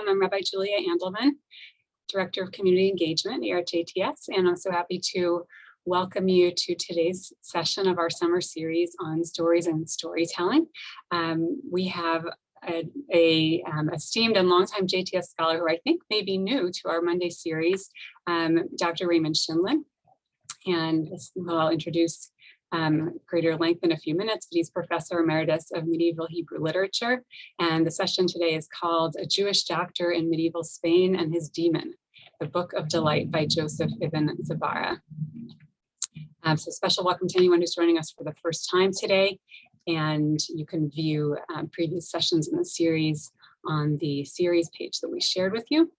I'm Rabbi Julia Andelman, Director of Community Engagement here at JTS, and I'm so happy to welcome you to today's session of our summer series on stories and storytelling. We have an esteemed and longtime JTS scholar who I think may be new to our Monday series, Dr. Raymond Scheindlin, and I'll introduce greater length in a few minutes, but he's Professor Emeritus of Medieval Hebrew Literature. And the session today is called A Jewish Doctor in Medieval Spain and His Demon, the Book of Delight by Joseph Ibn Zabara. So special welcome to anyone who's joining us for the first time today. And you can view previous sessions in the series on the series page that we shared with you.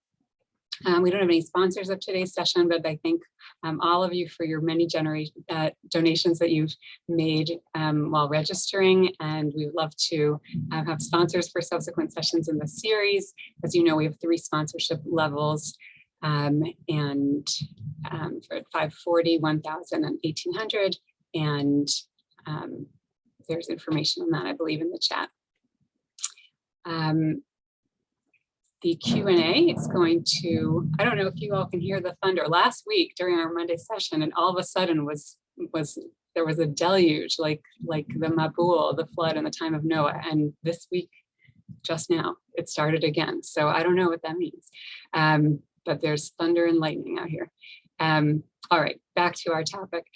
We don't have any sponsors of today's session, but I thank all of you for your many donations that you've made while registering. And we would love to have sponsors for subsequent sessions in the series. As you know, we have 3 sponsorship levels, and for 540, 1,000, and 1,800. And there's information on that, I believe, in the chat. The Q&A is going to, I don't know if you all can hear the thunder. Last week during our Monday session, and all of a sudden there was a deluge like the Mabul, the flood in the time of Noah. And this week, just now, it started again. So I don't know what that means, but there's thunder and lightning out here. All right, back to our topic.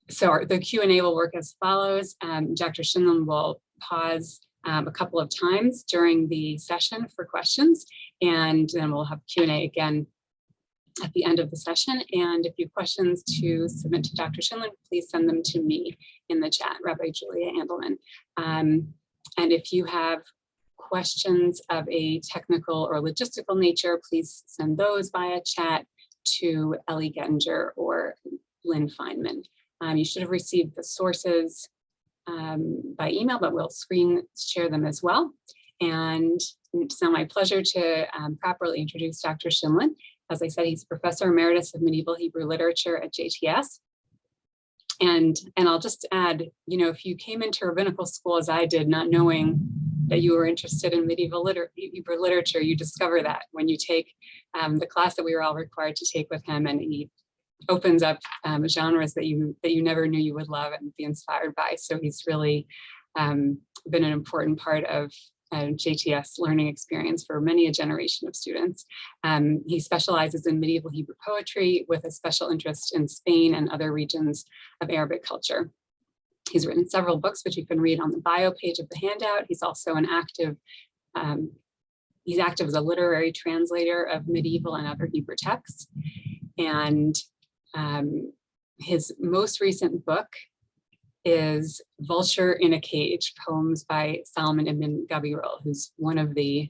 So the Q&A will work as follows. Dr. Scheindlin will pause a couple of times during the session for questions, and then we'll have Q&A again at the end of the session. And if you have questions to submit to Dr. Scheindlin, please send them to me in the chat, Rabbi Julia Andelman. And if you have questions of a technical or logistical nature, please send those via chat to Ellie Gettinger or Lynn Feynman. You should have received the sources by email, but we'll screen share them as well. And it's now my pleasure to properly introduce Dr. Scheindlin. As I said, he's Professor Emeritus of Medieval Hebrew Literature at JTS. And I'll just add, you know, if you came into rabbinical school as I did, not knowing that you were interested in medieval Hebrew literature, you discover that when you take the class that we were all required to take with him, and he opens up genres that you never knew you would love and be inspired by. So he's really been an important part of JTS learning experience for many a generation of students. He specializes in medieval Hebrew poetry with a special interest in Spain and other regions of Arabic culture. He's written several books, which you can read on the bio page of the handout. He's also an active as a literary translator of medieval and other Hebrew texts. And his most recent book is Vulture in a Cage, Poems by Solomon ibn Gabirol, who's one of the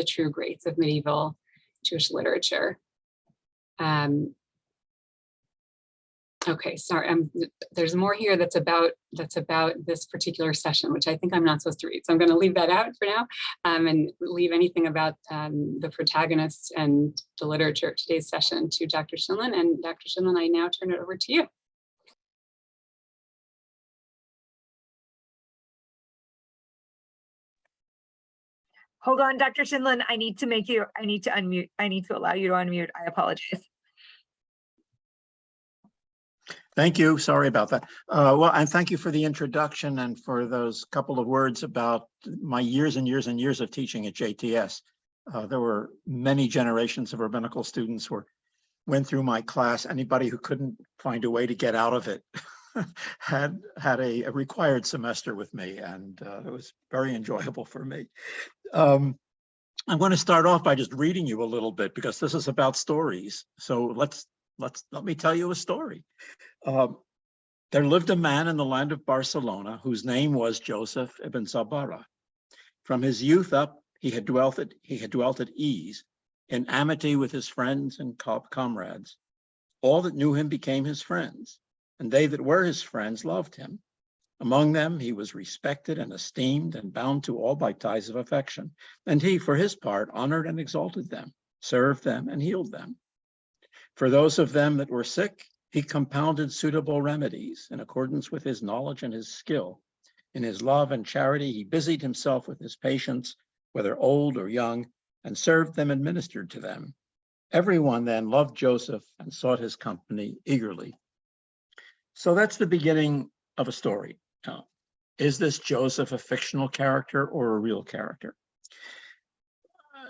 true greats of medieval Jewish literature. Okay, sorry, there's more here that's about this particular session, which I think I'm not supposed to read. So I'm going to leave that out for now, and leave anything about the protagonists and the literature of today's session to Dr. Scheindlin. And Dr. Scheindlin, I now turn it over to you. Hold on, Dr. Scheindlin, I need to unmute. I need to allow you to unmute. I apologize. Thank you. Sorry about that. Well, and thank you for the introduction and for those couple of words about my years and years and years of teaching at JTS. There were many generations of rabbinical students who went through my class. Anybody who couldn't find a way to get out of it had a required semester with me, and it was very enjoyable for me. I'm going to start off by just reading you a little bit because this is about stories. So let me tell you a story. There lived a man in the land of Barcelona whose name was Joseph ibn Zabara. From his youth up, he had dwelt at ease, in amity with his friends and comrades. All that knew him became his friends, and they that were his friends loved him. Among them, he was respected and esteemed and bound to all by ties of affection. And he, for his part, honored and exalted them, served them and healed them. For those of them that were sick, he compounded suitable remedies in accordance with his knowledge and his skill. In his love and charity, he busied himself with his patients, whether old or young, and served them and ministered to them. Everyone then loved Joseph and sought his company eagerly. So that's the beginning of a story. Now, is this Joseph a fictional character or a real character?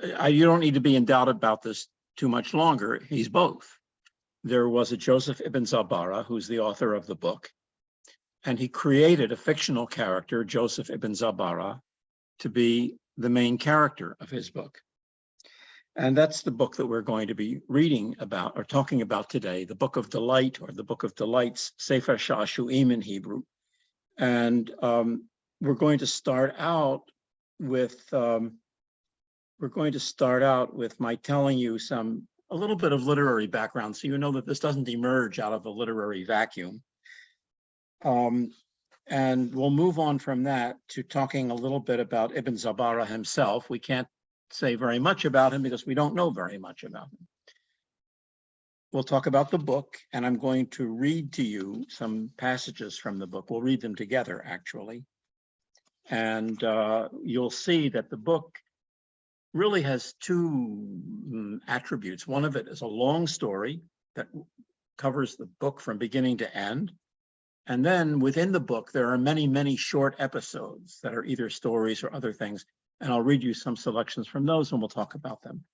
You don't need to be in doubt about this too much longer. He's both. There was a Joseph ibn Zabara, who's the author of the book, and he created a fictional character, Joseph ibn Zabara, to be the main character of his book. And that's the book that we're going to be reading about or talking about today, the Book of Delight, or the Book of Delights, Sefer Sha'ashu'im in Hebrew. And we're going to start out with my telling you a little bit of literary background, so you know that this doesn't emerge out of a literary vacuum. And we'll move on from that to talking a little bit about Ibn Zabara himself. We can't say very much about him because we don't know very much about him. We'll talk about the book, and I'm going to read to you some passages from the book. We'll read them together, actually. And you'll see that the book really has two attributes. One of it is a long story that covers the book from beginning to end. And then within the book, there are many, many short episodes that are either stories or other things. And I'll read you some selections from those and we'll talk about them.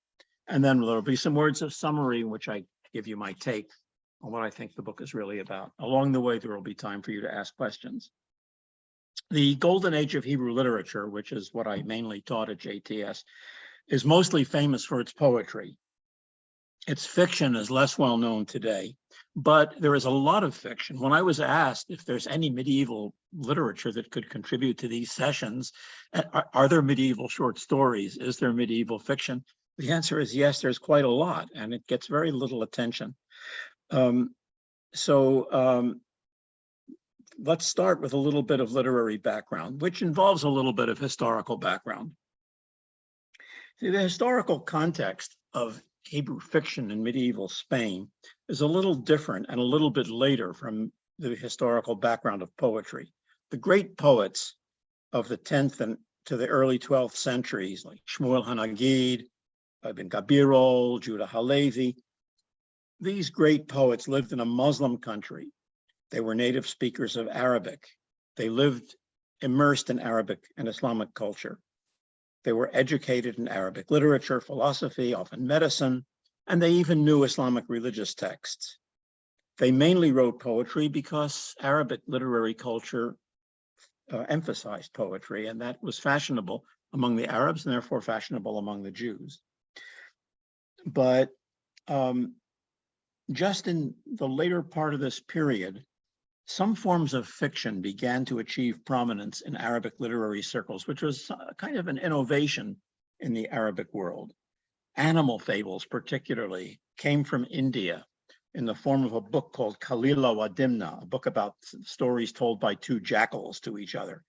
And then there'll be some words of summary in which I give you my take on what I think the book is really about. Along the way, there will be time for you to ask questions. The golden age of Hebrew literature, which is what I mainly taught at JTS, is mostly famous for its poetry. Its fiction is less well known today, but there is a lot of fiction. When I was asked if there's any medieval literature that could contribute to these sessions, are there medieval short stories? Is there medieval fiction? The answer is yes, there's quite a lot, and it gets very little attention. Let's start with a little bit of literary background, which involves a little bit of historical background. See, the historical context of Hebrew fiction in medieval Spain is a little different and a little bit later from the historical background of poetry. The great poets of the 10th and to the early 12th centuries, like Shmuel Hanagid, Ibn Gabirol, Judah Halevi, these great poets lived in a Muslim country. They were native speakers of Arabic. They lived immersed in Arabic and Islamic culture. They were educated in Arabic literature, philosophy, often medicine, and they even knew Islamic religious texts. They mainly wrote poetry because Arabic literary culture emphasized poetry, and that was fashionable among the Arabs and therefore fashionable among the Jews. But just in the later part of this period, some forms of fiction began to achieve prominence in Arabic literary circles, which was kind of an innovation in the Arabic world. Animal fables, particularly, came from India in the form of a book called Kalila wa Dimna, a book about stories told by two jackals to each other.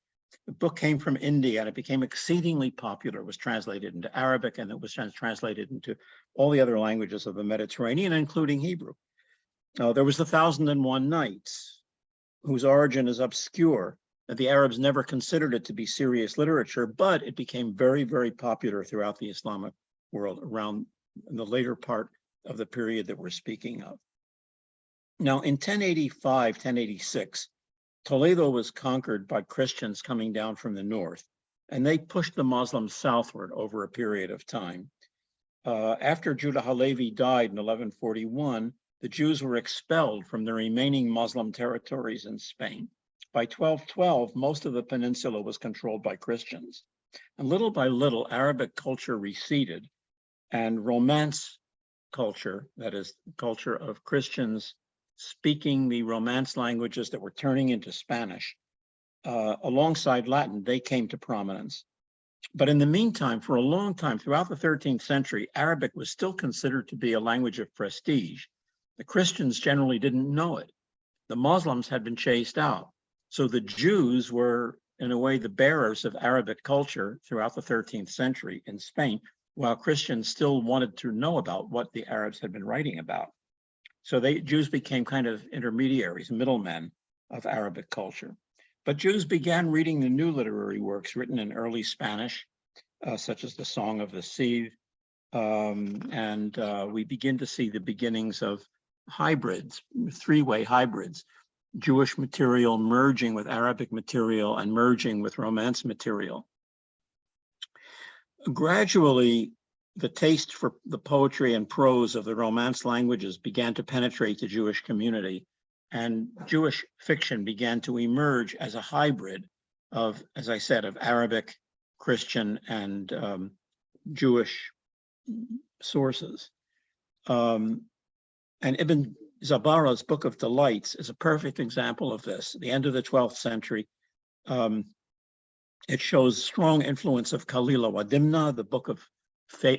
The book came from India and it became exceedingly popular. It was translated into Arabic and it was translated into all the other languages of the Mediterranean, including Hebrew. There was the 1001 Nights, whose origin is obscure. The Arabs never considered it to be serious literature, but it became very, very popular throughout the Islamic world around the later part of the period that we're speaking of. Now, in 1085, 1086, Toledo was conquered by Christians coming down from the north, and they pushed the Muslims southward over a period of time. After Judah Halevi died in 1141, the Jews were expelled from the remaining Muslim territories in Spain. By 1212, most of the peninsula was controlled by Christians. And little by little, Arabic culture receded, and Romance culture, that is, the culture of Christians speaking the Romance languages that were turning into Spanish, alongside Latin, they came to prominence. But in the meantime, for a long time, throughout the 13th century, Arabic was still considered to be a language of prestige. The Christians generally didn't know it. The Muslims had been chased out. So the Jews were, in a way, the bearers of Arabic culture throughout the 13th century in Spain, while Christians still wanted to know about what the Arabs had been writing about. So Jews became kind of intermediaries, middlemen of Arabic culture. But Jews began reading the new literary works written in early Spanish, such as the Song of the Cid, We begin to see the beginnings of hybrids, three-way hybrids, Jewish material merging with Arabic material and merging with Romance material. Gradually, the taste for the poetry and prose of the Romance languages began to penetrate the Jewish community, and Jewish fiction began to emerge as a hybrid of, as I said, of Arabic, Christian, and Jewish sources. And Ibn Zabara's Book of Delights is a perfect example of this. At the end of the 12th century, it shows strong influence of Kalila wa Dimna, the book of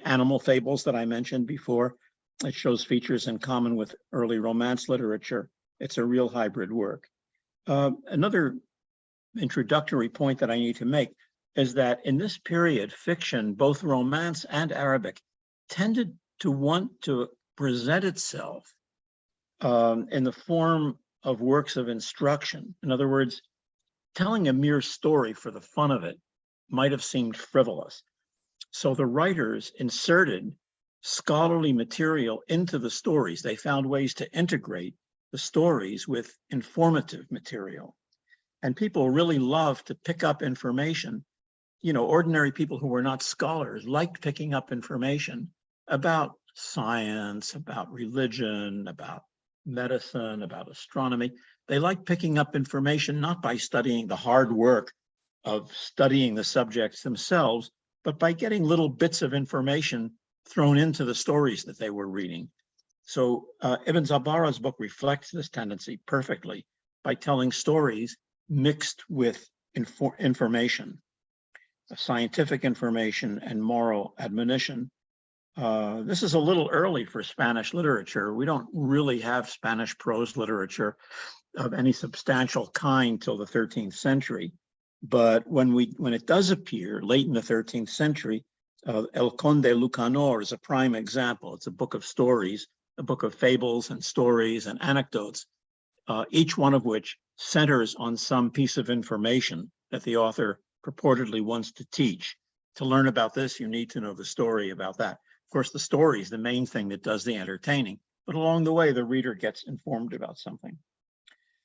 animal fables that I mentioned before. It shows features in common with early Romance literature. It's a real hybrid work. Another introductory point that I need to make is that in this period, fiction, both Romance and Arabic, tended to want to present itself in the form of works of instruction. In other words, telling a mere story for the fun of it might have seemed frivolous. So the writers inserted scholarly material into the stories. They found ways to integrate the stories with informative material. And people really loved to pick up information. You know, ordinary people who were not scholars liked picking up information about science, about religion, about medicine, about astronomy. They liked picking up information not by studying the hard work of studying the subjects themselves, but by getting little bits of information thrown into the stories that they were reading. So Ibn Zabara's book reflects this tendency perfectly by telling stories mixed with information, scientific information and moral admonition. This is a little early for Spanish literature. We don't really have Spanish prose literature of any substantial kind till the 13th century. But when it does appear late in the 13th century, El Conde Lucanor is a prime example. It's a book of stories, a book of fables and stories and anecdotes, each one of which centers on some piece of information that the author purportedly wants to teach. To learn about this, you need to know the story about that. Of course, the story is the main thing that does the entertaining, but along the way, the reader gets informed about something.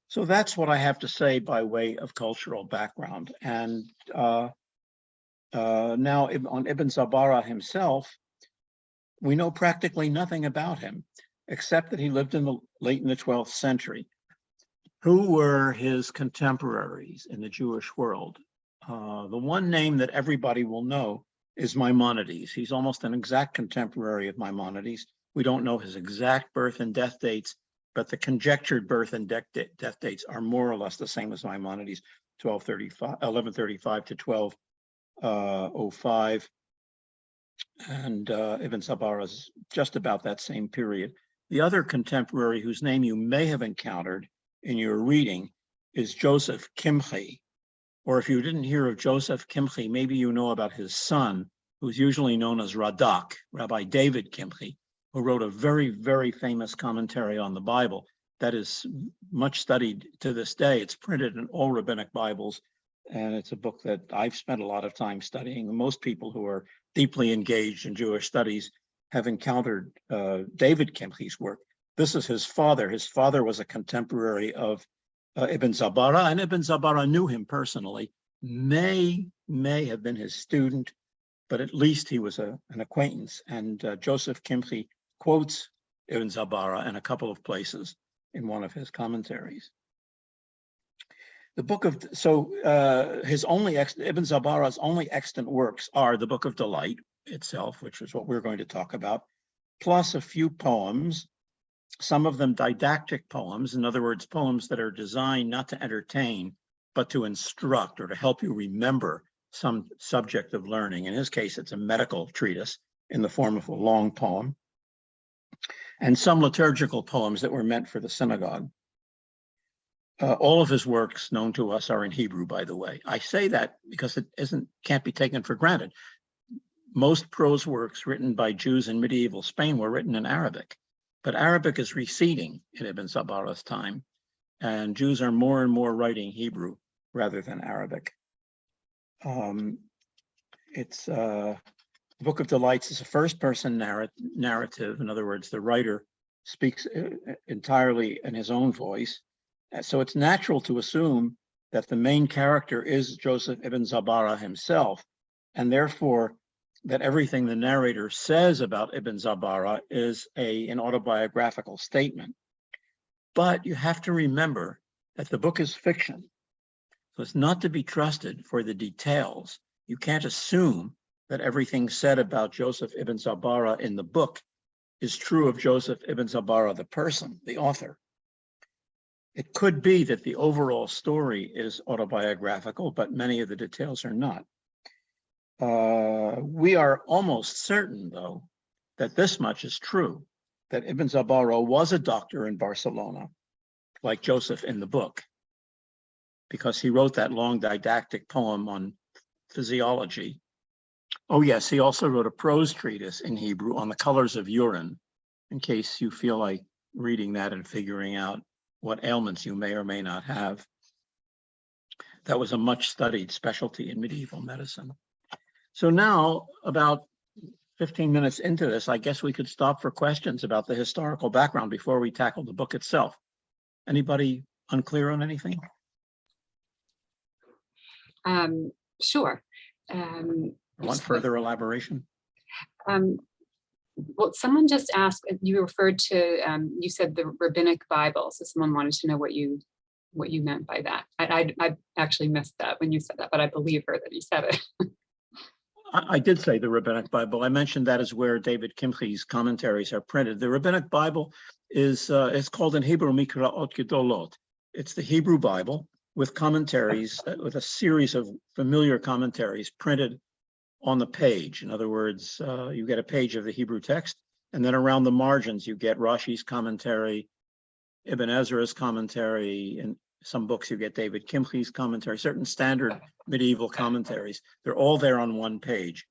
So that's what I have to say by way of cultural background. And now on Ibn Zabara himself, we know practically nothing about him, except that he lived late in the 12th century. Who were his contemporaries in the Jewish world? The one name that everybody will know is Maimonides. He's almost an exact contemporary of Maimonides. We don't know his exact birth and death dates, but the conjectured birth and death dates are more or less the same as Maimonides, 1135 to 1205. And Ibn Zabara is just about that same period. The other contemporary whose name you may have encountered in your reading is Joseph Kimchi. Or if you didn't hear of Joseph Kimchi, maybe you know about his son, who's usually known as Radak, Rabbi David Kimchi, who wrote a very, very famous commentary on the Bible that is much studied to this day. It's printed in all Rabbinic Bibles, and it's a book that I've spent a lot of time studying. Most people who are deeply engaged in Jewish studies have encountered David Kimchi's work. This is his father. His father was a contemporary of Ibn Zabara, and Ibn Zabara knew him personally, may have been his student, but at least he was an acquaintance. And Joseph Kimchi quotes Ibn Zabara in a couple of places in one of his commentaries. The book of, Ibn Zabara's only extant works are the Book of Delight itself, which is what we're going to talk about, plus a few poems, some of them didactic poems, in other words, poems that are designed not to entertain, but to instruct or to help you remember some subject of learning. In his case, it's a medical treatise in the form of a long poem, and some liturgical poems that were meant for the synagogue. All of his works known to us are in Hebrew, by the way. I say that because it can't be taken for granted. Most prose works written by Jews in medieval Spain were written in Arabic, but Arabic is receding in Ibn Zabara's time, and Jews are more and more writing Hebrew rather than Arabic. The Book of Delights is a first-person narrative. In other words, the writer speaks entirely in his own voice. So it's natural to assume that the main character is Joseph ibn Zabara himself, and therefore that everything the narrator says about Ibn Zabara is an autobiographical statement. But you have to remember that the book is fiction, so it's not to be trusted for the details. You can't assume that everything said about Joseph ibn Zabara in the book is true of Joseph ibn Zabara, the person, the author. It could be that the overall story is autobiographical, but many of the details are not. We are almost certain, though, that this much is true, that Ibn Zabara was a doctor in Barcelona, like Joseph in the book, because he wrote that long didactic poem on physiology. Oh, yes, he also wrote a prose treatise in Hebrew on the colors of urine, in case you feel like reading that and figuring out what ailments you may or may not have. That was a much studied specialty in medieval medicine. So now, about 15 minutes into this, I guess we could stop for questions about the historical background before we tackle the book itself. Anybody unclear on anything? Sure. Want further elaboration? Well, someone just asked, you referred to, you said the Rabbinic Bible. So someone wanted to know what you meant by that. I actually missed that when you said that, but I believe her that you said it. I did say the Rabbinic Bible. I mentioned that is where David Kimche's commentaries are printed. The Rabbinic Bible is it's called in Hebrew Mikraot Gedolot. It's the Hebrew Bible with commentaries, with a series of familiar commentaries printed on the page. In other words, you get a page of the Hebrew text, and then around the margins, you get Rashi's commentary, Ibn Ezra's commentary, and some books you get David Kimche's commentary, certain standard medieval commentaries. They're all there on one page.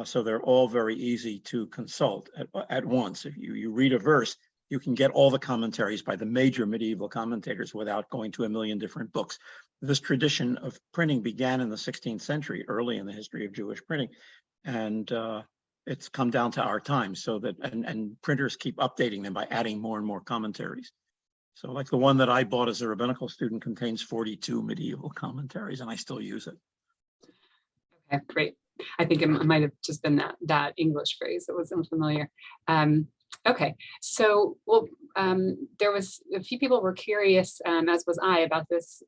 So they're all very easy to consult at once. If you read a verse, you can get all the commentaries by the major medieval commentators without going to a million different books. This tradition of printing began in the 16th century, early in the history of Jewish printing. And it's come down to our time, so that, and printers keep updating them by adding more and more commentaries. So like the one that I bought as a rabbinical student contains 42 medieval commentaries, and I still use it. Okay, great. I think it might have just been that English phrase that was unfamiliar. Okay, so well, there was a few people were curious, as was I, about this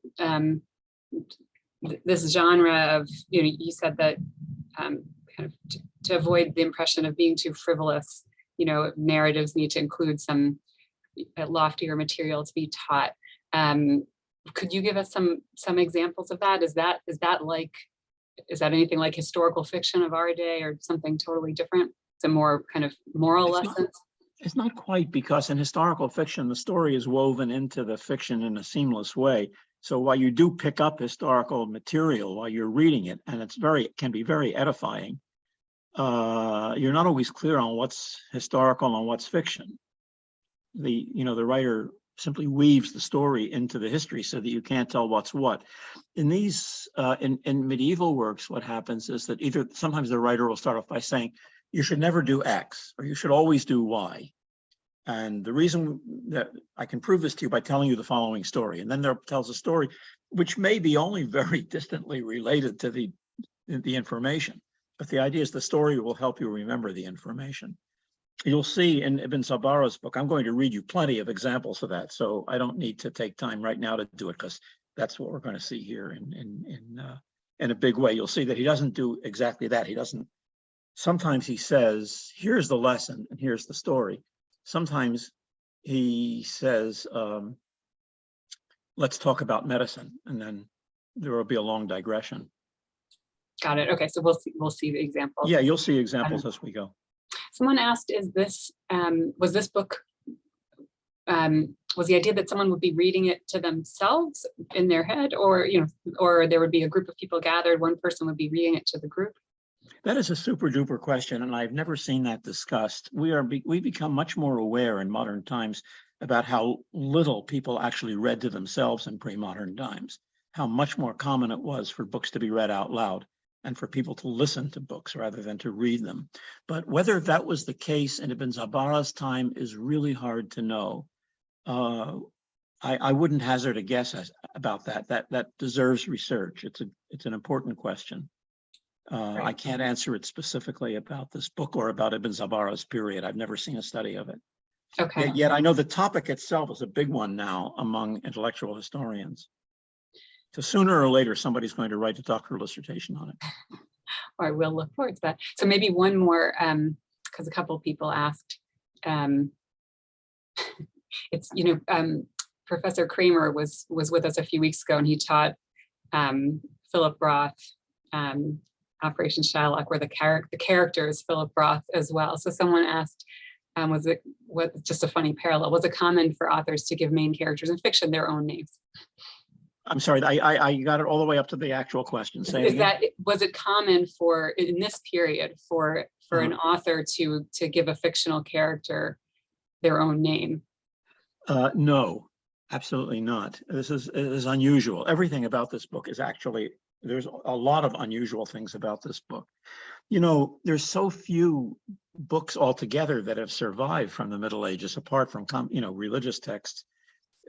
this genre of, you said that kind of to avoid the impression of being too frivolous, narratives need to include some loftier material to be taught. Could you give us some examples of that? Is that anything like historical fiction of our day, or something totally different? It's a more kind of moral lessons? It's not quite, because in historical fiction, the story is woven into the fiction in a seamless way. So while you do pick up historical material while you're reading it, and it can be very edifying, you're not always clear on what's historical and what's fiction. The writer simply weaves the story into the history so that you can't tell what's what. In these, in medieval works, what happens is that sometimes the writer will start off by saying, you should never do X, or you should always do Y. And the reason that I can prove this to you by telling you the following story, and then there tells a story which may be only very distantly related to the information, but the idea is the story will help you remember the information. You'll see in Ibn Zabara's book, I'm going to read you plenty of examples of that, so I don't need to take time right now to do it, because that's what we're going to see here in a big way. You'll see that he doesn't do exactly that. He doesn't. Sometimes he says, here's the lesson and here's the story. Sometimes he says, let's talk about medicine, and then there will be a long digression. Got it. Okay, so we'll see the examples. Yeah, you'll see examples as we go. Someone asked, was this book, was the idea that someone would be reading it to themselves in their head, or there would be a group of people gathered, one person would be reading it to the group? That is a super duper question, and I've never seen that discussed. We become much more aware in modern times about how little people actually read to themselves in pre-modern times, how much more common it was for books to be read out loud. and for people to listen to books rather than to read them. But whether that was the case in Ibn Zabara's time is really hard to know. I wouldn't hazard a guess about that. That deserves research. It's an important question. I can't answer it specifically about this book or about Ibn Zabara's period. I've never seen a study of it. Okay. Yet I know the topic itself is a big one now among intellectual historians. So sooner or later, somebody's going to write a doctoral dissertation on it. Or we'll look forward to that. So maybe one more, because a couple of people asked. It's, Professor Kramer was with us a few weeks ago, and he taught Philip Roth, Operation Shylock, where the character is Philip Roth as well. So someone asked, just a funny parallel, was it common for authors to give main characters in fiction their own names? I'm sorry, I got it all the way up to the actual question. Was it common in this period for an author to give a fictional character their own name? No, absolutely not. This is unusual. Everything about this book is actually, there's a lot of unusual things about this book. There's so few books altogether that have survived from the Middle Ages, apart from religious texts,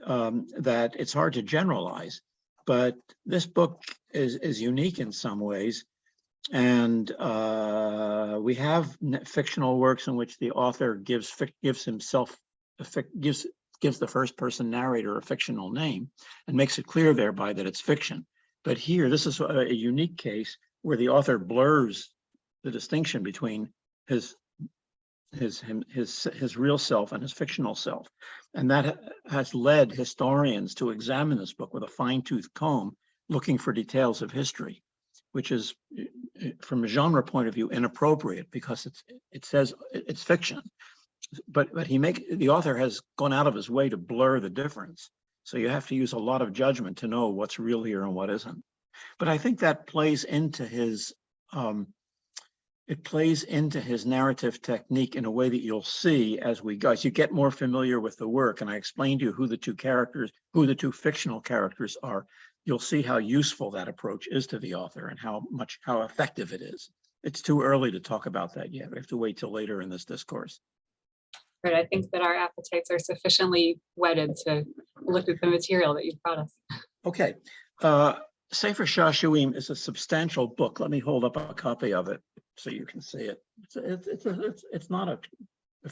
that it's hard to generalize. But this book is unique in some ways, and we have fictional works in which the author gives the first person narrator a fictional name and makes it clear thereby that it's fiction. But here, this is a unique case where the author blurs the distinction between his real self and his fictional self. And that has led historians to examine this book with a fine-tooth comb, looking for details of history, which is, from a genre point of view, inappropriate because it says it's fiction. But the author has gone out of his way to blur the difference. So you have to use a lot of judgment to know what's real here and what isn't. But I think that plays into his narrative technique in a way that you'll see as you get more familiar with the work. And I explained to you who the two fictional characters are. You'll see how useful that approach is to the author and how effective it is. It's too early to talk about that yet. We have to wait till later in this discourse. Right, I think that our appetites are sufficiently whetted to look at the material that you've brought us. Okay. Sefer Shashuim is a substantial book. Let me hold up a copy of it so you can see it. It's not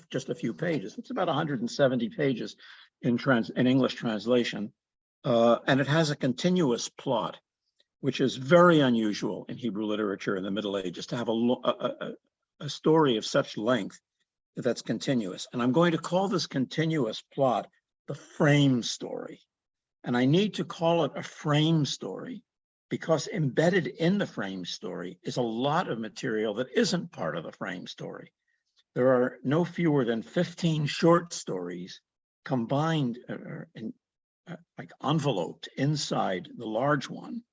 just a few pages. It's about 170 pages in English translation, and it has a continuous plot, which is very unusual in Hebrew literature in the Middle Ages, to have a story of such length that's continuous. And I'm going to call this continuous plot the frame story. And I need to call it a frame story because embedded in the frame story is a lot of material that isn't part of the frame story. There are no fewer than 15 short stories combined, like enveloped inside the large one.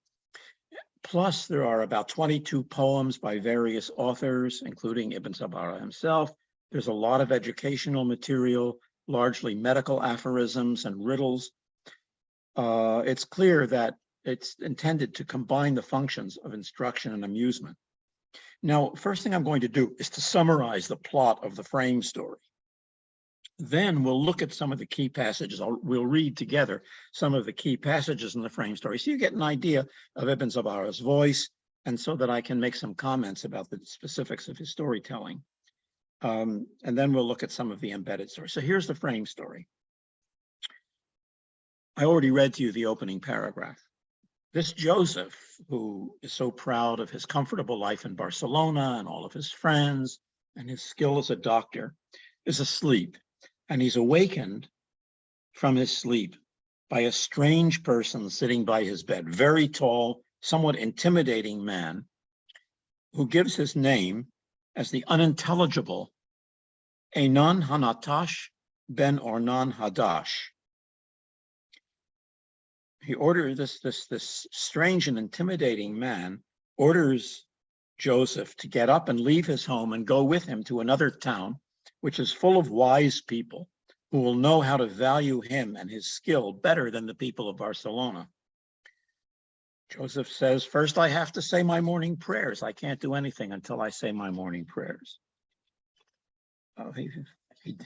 Plus, there are about 22 poems by various authors, including Ibn Zabara himself. There's a lot of educational material, largely medical aphorisms and riddles. It's clear that it's intended to combine the functions of instruction and amusement. Now, first thing I'm going to do is to summarize the plot of the frame story. Then we'll look at some of the key passages. We'll read together some of the key passages in the frame story so you get an idea of Ibn Zabara's voice, and so that I can make some comments about the specifics of his storytelling. And then we'll look at some of the embedded stories. So here's the frame story. I already read to you the opening paragraph. This Joseph, who is so proud of his comfortable life in Barcelona and all of his friends and his skill as a doctor, is asleep. And he's awakened from his sleep by a strange person sitting by his bed, very tall, somewhat intimidating man, who gives his name as the unintelligible Einon Hanatash ben Ornan Hadash. He orders this strange and intimidating man orders Joseph to get up and leave his home and go with him to another town, which is full of wise people who will know how to value him and his skill better than the people of Barcelona. Joseph says, first I have to say my morning prayers. I can't do anything until I say my morning prayers.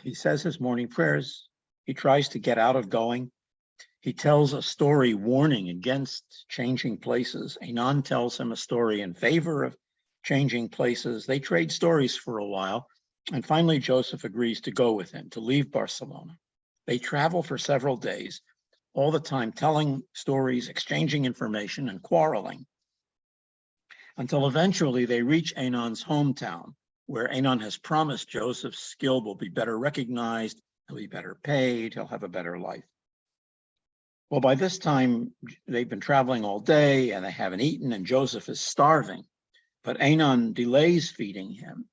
He says his morning prayers. He tries to get out of going. He tells a story warning against changing places. Anan tells him a story in favor of changing places. They trade stories for a while. And finally, Joseph agrees to go with him, to leave Barcelona. They travel for several days, all the time telling stories, exchanging information, and quarreling, until eventually they reach Anan's hometown, where Anan has promised Joseph's skill will be better recognized, he'll be better paid, he'll have a better life. Well, by this time, they've been traveling all day and they haven't eaten, and Joseph is starving. But Anan delays feeding him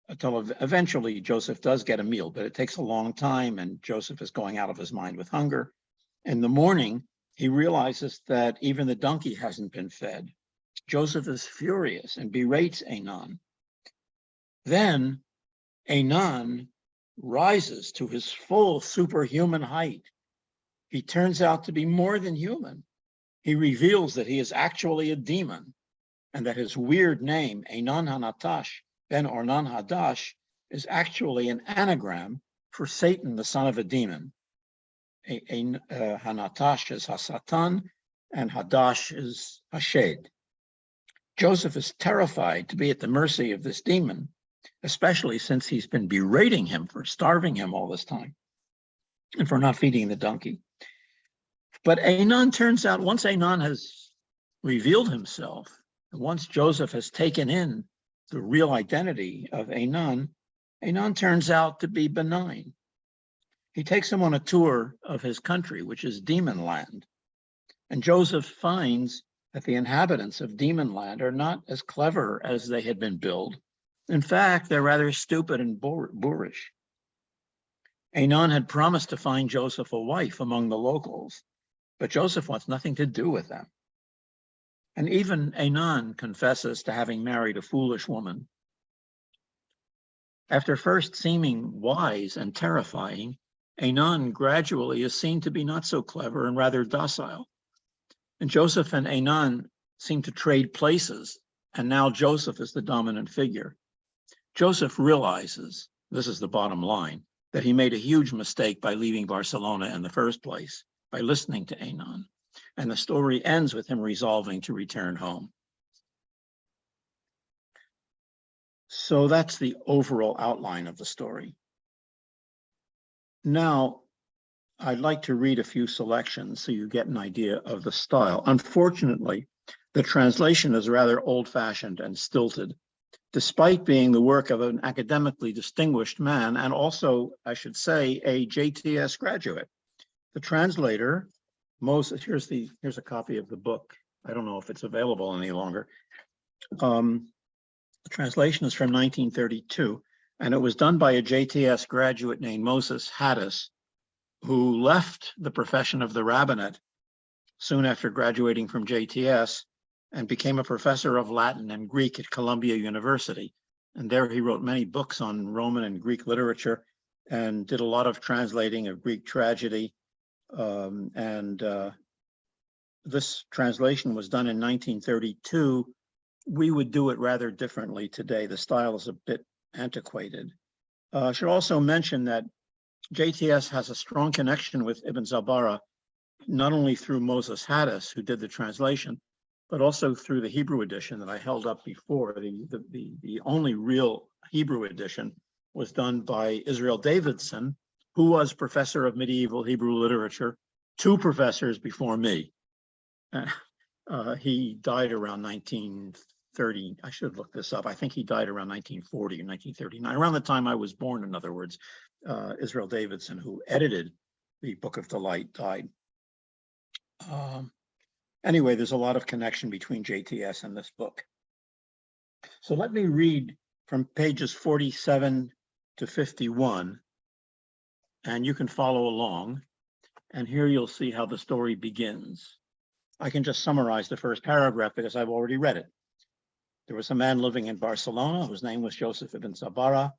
until eventually Joseph does get a meal, but it takes a long time, and Joseph is going out of his mind with hunger. In the morning, he realizes that even the donkey hasn't been fed. Joseph is furious and berates Anan. Then Anan rises to his full superhuman height. He turns out to be more than human. He reveals that he is actually a demon, and that his weird name, Anan Hanatash, Ben Ornan Hadash, is actually an anagram for Satan, the son of a demon. Hanatash is Hasatan, and Hadash is Hashed. Joseph is terrified to be at the mercy of this demon, especially since he's been berating him for starving him all this time and for not feeding the donkey. But Anan turns out, once Anan has revealed himself, once Joseph has taken in the real identity of Anan, Anan turns out to be benign. He takes him on a tour of his country, which is Demon Land. And Joseph finds that the inhabitants of Demon Land are not as clever as they had been billed. In fact, they're rather stupid and boorish. Anan had promised to find Joseph a wife among the locals, but Joseph wants nothing to do with them. And even Anan confesses to having married a foolish woman. After first seeming wise and terrifying, Anan gradually is seen to be not so clever and rather docile. And Joseph and Anan seem to trade places, and now Joseph is the dominant figure. Joseph realizes, this is the bottom line, that he made a huge mistake by leaving Barcelona in the first place, by listening to Anan. And the story ends with him resolving to return home. So that's the overall outline of the story. Now, I'd like to read a few selections so you get an idea of the style. Unfortunately, the translation is rather old-fashioned and stilted, despite being the work of an academically distinguished man and also, I should say, a JTS graduate. The translator, Moses, here's a copy of the book. I don't know if it's available any longer. The translation is from 1932, and it was done by a JTS graduate named Moses Haddis, who left the profession of the rabbinate soon after graduating from JTS and became a professor of Latin and Greek at Columbia University. And there he wrote many books on Roman and Greek literature and did a lot of translating of Greek tragedy. This translation was done in 1932. We would do it rather differently today. The style is a bit antiquated. I should also mention that JTS has a strong connection with Ibn Zabara, not only through Moses Haddis, who did the translation, but also through the Hebrew edition that I held up before. The only real Hebrew edition was done by Israel Davidson, who was professor of medieval Hebrew literature, 2 professors before me. He died around 1930. I should look this up. I think he died around 1940 or 1939, around the time I was born, in other words. Israel Davidson, who edited the Book of Delight, died. Anyway, there's a lot of connection between JTS and this book. So let me read from pages 47 to 51, and you can follow along. And here you'll see how the story begins. I can just summarize the first paragraph because I've already read it. There was a man living in Barcelona whose name was Joseph ibn Zabara.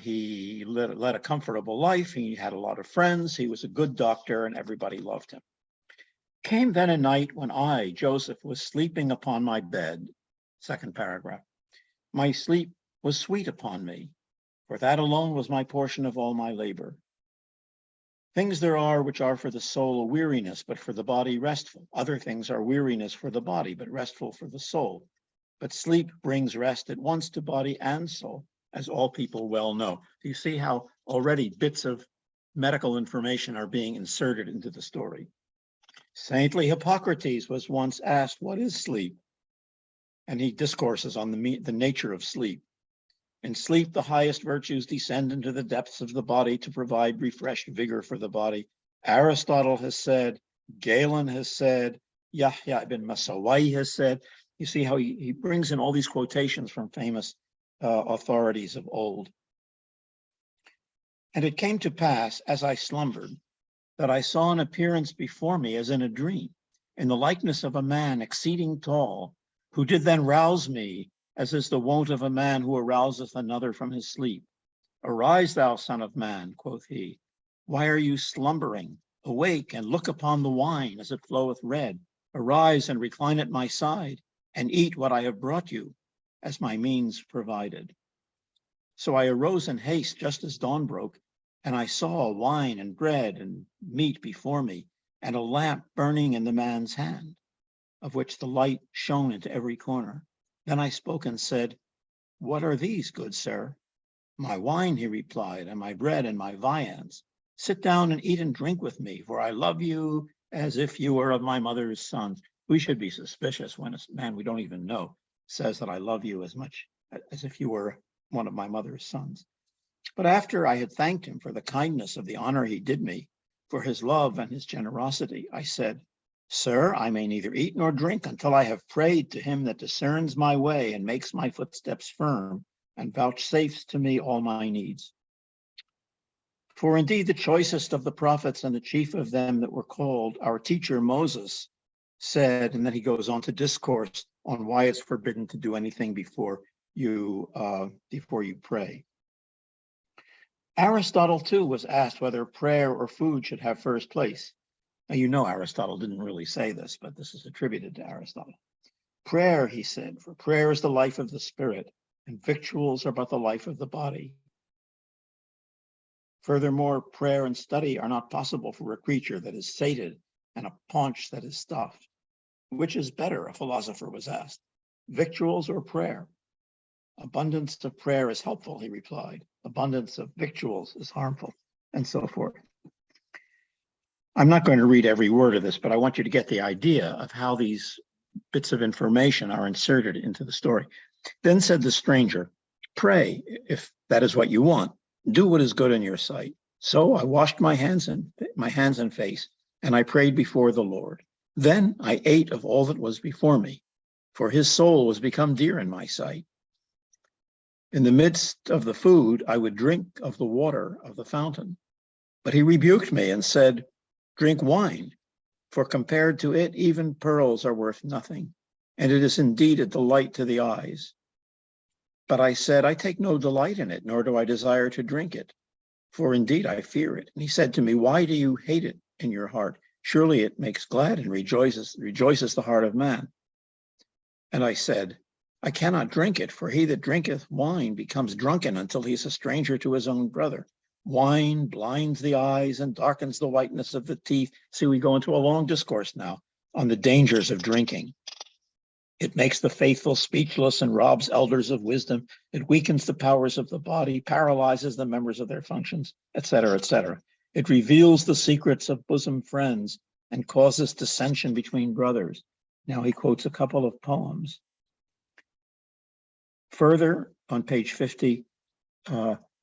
He led a comfortable life. He had a lot of friends. He was a good doctor and everybody loved him. Came then a night when I, Joseph, was sleeping upon my bed. Second paragraph. My sleep was sweet upon me, for that alone was my portion of all my labor. Things there are which are for the soul a weariness, but for the body restful. Other things are weariness for the body, but restful for the soul. But sleep brings rest at once to body and soul, as all people well know. You see how already bits of medical information are being inserted into the story. Saintly Hippocrates was once asked, what is sleep? And he discourses on the nature of sleep. In sleep, the highest virtues descend into the depths of the body to provide refreshed vigor for the body. Aristotle has said, Galen has said, Yahya ibn Masawai has said. You see how he brings in all these quotations from famous authorities of old. And it came to pass, as I slumbered, that I saw an appearance before me as in a dream, in the likeness of a man exceeding tall, who did then rouse me, as is the wont of a man who arouseth another from his sleep. Arise, thou son of man, quoth he. Why are you slumbering? Awake and look upon the wine as it floweth red. Arise and recline at my side, and eat what I have brought you, as my means provided. So I arose in haste just as dawn broke, and I saw wine and bread and meat before me, and a lamp burning in the man's hand, of which the light shone into every corner. Then I spoke and said, what are these, good sir? My wine, he replied, and my bread and my viands. Sit down and eat and drink with me, for I love you as if you were of my mother's sons. We should be suspicious when a man we don't even know says that I love you as much as if you were one of my mother's sons. But after I had thanked him for the kindness of the honor he did me, for his love and his generosity, I said, Sir, I may neither eat nor drink until I have prayed to him that discerns my way and makes my footsteps firm and vouchsafes to me all my needs. For indeed the choicest of the prophets and the chief of them that were called, our teacher Moses, said, and then he goes on to discourse on why it's forbidden to do anything before you pray. Aristotle too was asked whether prayer or food should have first place. Now, you know Aristotle didn't really say this, but this is attributed to Aristotle. Prayer, he said, for prayer is the life of the spirit, and victuals are but the life of the body. Furthermore, prayer and study are not possible for a creature that is sated and a paunch that is stuffed. Which is better, a philosopher was asked, victuals or prayer? Abundance of prayer is helpful, he replied. Abundance of victuals is harmful, and so forth. I'm not going to read every word of this, but I want you to get the idea of how these bits of information are inserted into the story. Then said the stranger, pray, if that is what you want, do what is good in your sight. So I washed my hands and face, and I prayed before the Lord. Then I ate of all that was before me, for his soul was become dear in my sight. In the midst of the food, I would drink of the water of the fountain. But he rebuked me and said, drink wine, for compared to it, even pearls are worth nothing, and it is indeed a delight to the eyes. But I said, I take no delight in it, nor do I desire to drink it, for indeed I fear it. And he said to me, why do you hate it in your heart? Surely it makes glad and rejoices the heart of man. And I said, I cannot drink it, for he that drinketh wine becomes drunken until he is a stranger to his own brother. Wine blinds the eyes and darkens the whiteness of the teeth. See, we go into a long discourse now on the dangers of drinking. It makes the faithful speechless and robs elders of wisdom. It weakens the powers of the body, paralyzes the members of their functions, etc., etc. It reveals the secrets of bosom friends and causes dissension between brothers. Now he quotes a couple of poems. Further, on page 50,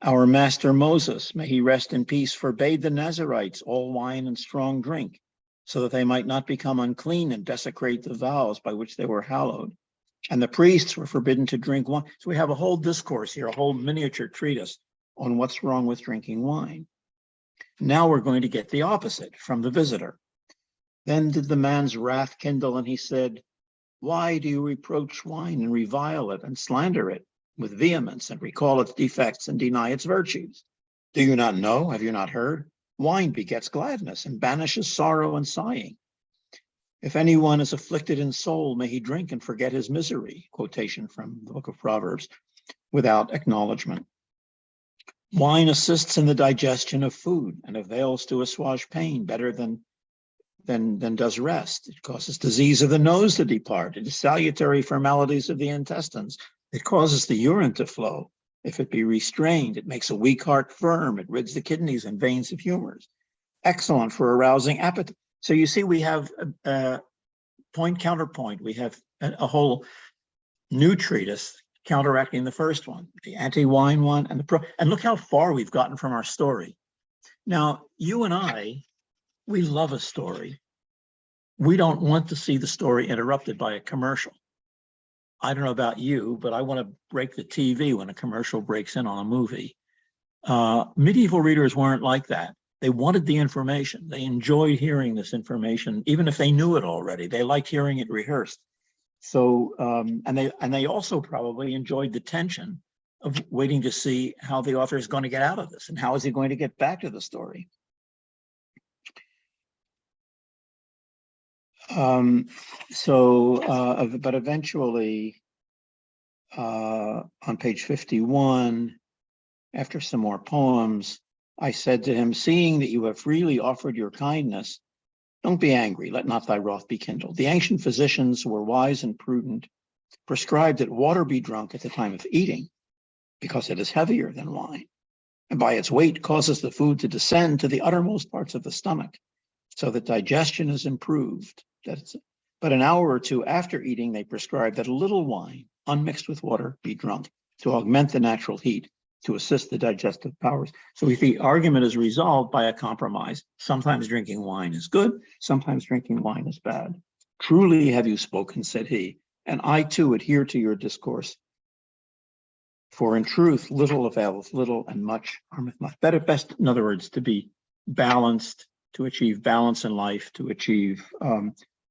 our master Moses, may he rest in peace, forbade the Nazarites all wine and strong drink, so that they might not become unclean and desecrate the vows by which they were hallowed. And the priests were forbidden to drink wine. So we have a whole discourse here, a whole miniature treatise on what's wrong with drinking wine. Now we're going to get the opposite from the visitor. Then did the man's wrath kindle, and he said, why do you reproach wine and revile it and slander it with vehemence and recall its defects and deny its virtues? Do you not know? Have you not heard? Wine begets gladness and banishes sorrow and sighing. If anyone is afflicted in soul, may he drink and forget his misery, quotation from the book of Proverbs, without acknowledgement. Wine assists in the digestion of food and avails to assuage pain better than does rest. It causes disease of the nose to depart. It is salutary for maladies of the intestines. It causes the urine to flow. If it be restrained, it makes a weak heart firm. It rids the kidneys and veins of humors. Excellent for arousing appetite. So you see, we have point counterpoint. We have a whole new treatise counteracting the first one, the anti-wine one, and and look how far we've gotten from our story. Now, you and I, we love a story. We don't want to see the story interrupted by a commercial. I don't know about you, but I want to break the TV when a commercial breaks in on a movie. Medieval readers weren't like that. They wanted the information. They enjoyed hearing this information, even if they knew it already. They liked hearing it rehearsed. So, and they also probably enjoyed the tension of waiting to see how the author is going to get out of this and how is he going to get back to the story. But eventually, on page 51, after some more poems, I said to him, seeing that you have freely offered your kindness, don't be angry, let not thy wrath be kindled. The ancient physicians who were wise and prudent prescribed that water be drunk at the time of eating, because it is heavier than wine, and by its weight causes the food to descend to the uttermost parts of the stomach, so that digestion is improved. But an hour or two after eating, they prescribed that a little wine, unmixed with water, be drunk to augment the natural heat, to assist the digestive powers. So the argument is resolved by a compromise. Sometimes drinking wine is good, sometimes drinking wine is bad. Truly have you spoken, said he, and I too adhere to your discourse. For in truth, little availeth little, and much harmeth much. Better, best, in other words, to be balanced, to achieve balance in life, to achieve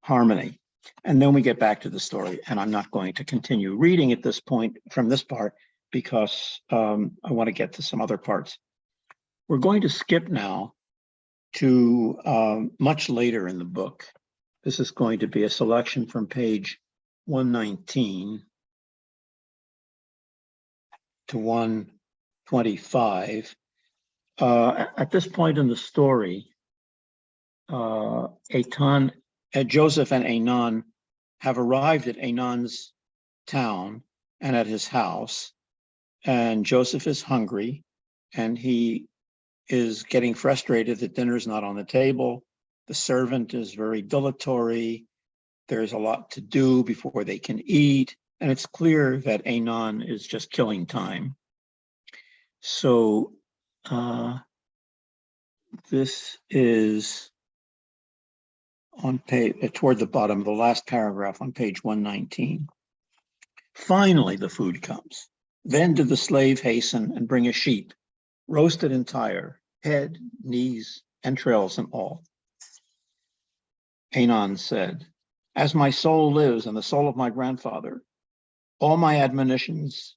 harmony. And then we get back to the story, and I'm not going to continue reading at this point from this part because I want to get to some other parts. We're going to skip now to much later in the book. This is going to be a selection from page 119 to 125. At this point in the story, Joseph and Anon have arrived at Anon's town and at his house, and Joseph is hungry, and he is getting frustrated that dinner's not on the table. The servant is very dilatory. There's a lot to do before they can eat, and it's clear that Anon is just killing time. So this is on page, toward the bottom, the last paragraph on page 119. Finally, the food comes. Then did the slave hasten and bring a sheep, roasted entire, head, knees, entrails, and all. Anon said, as my soul lives and the soul of my grandfather, all my admonitions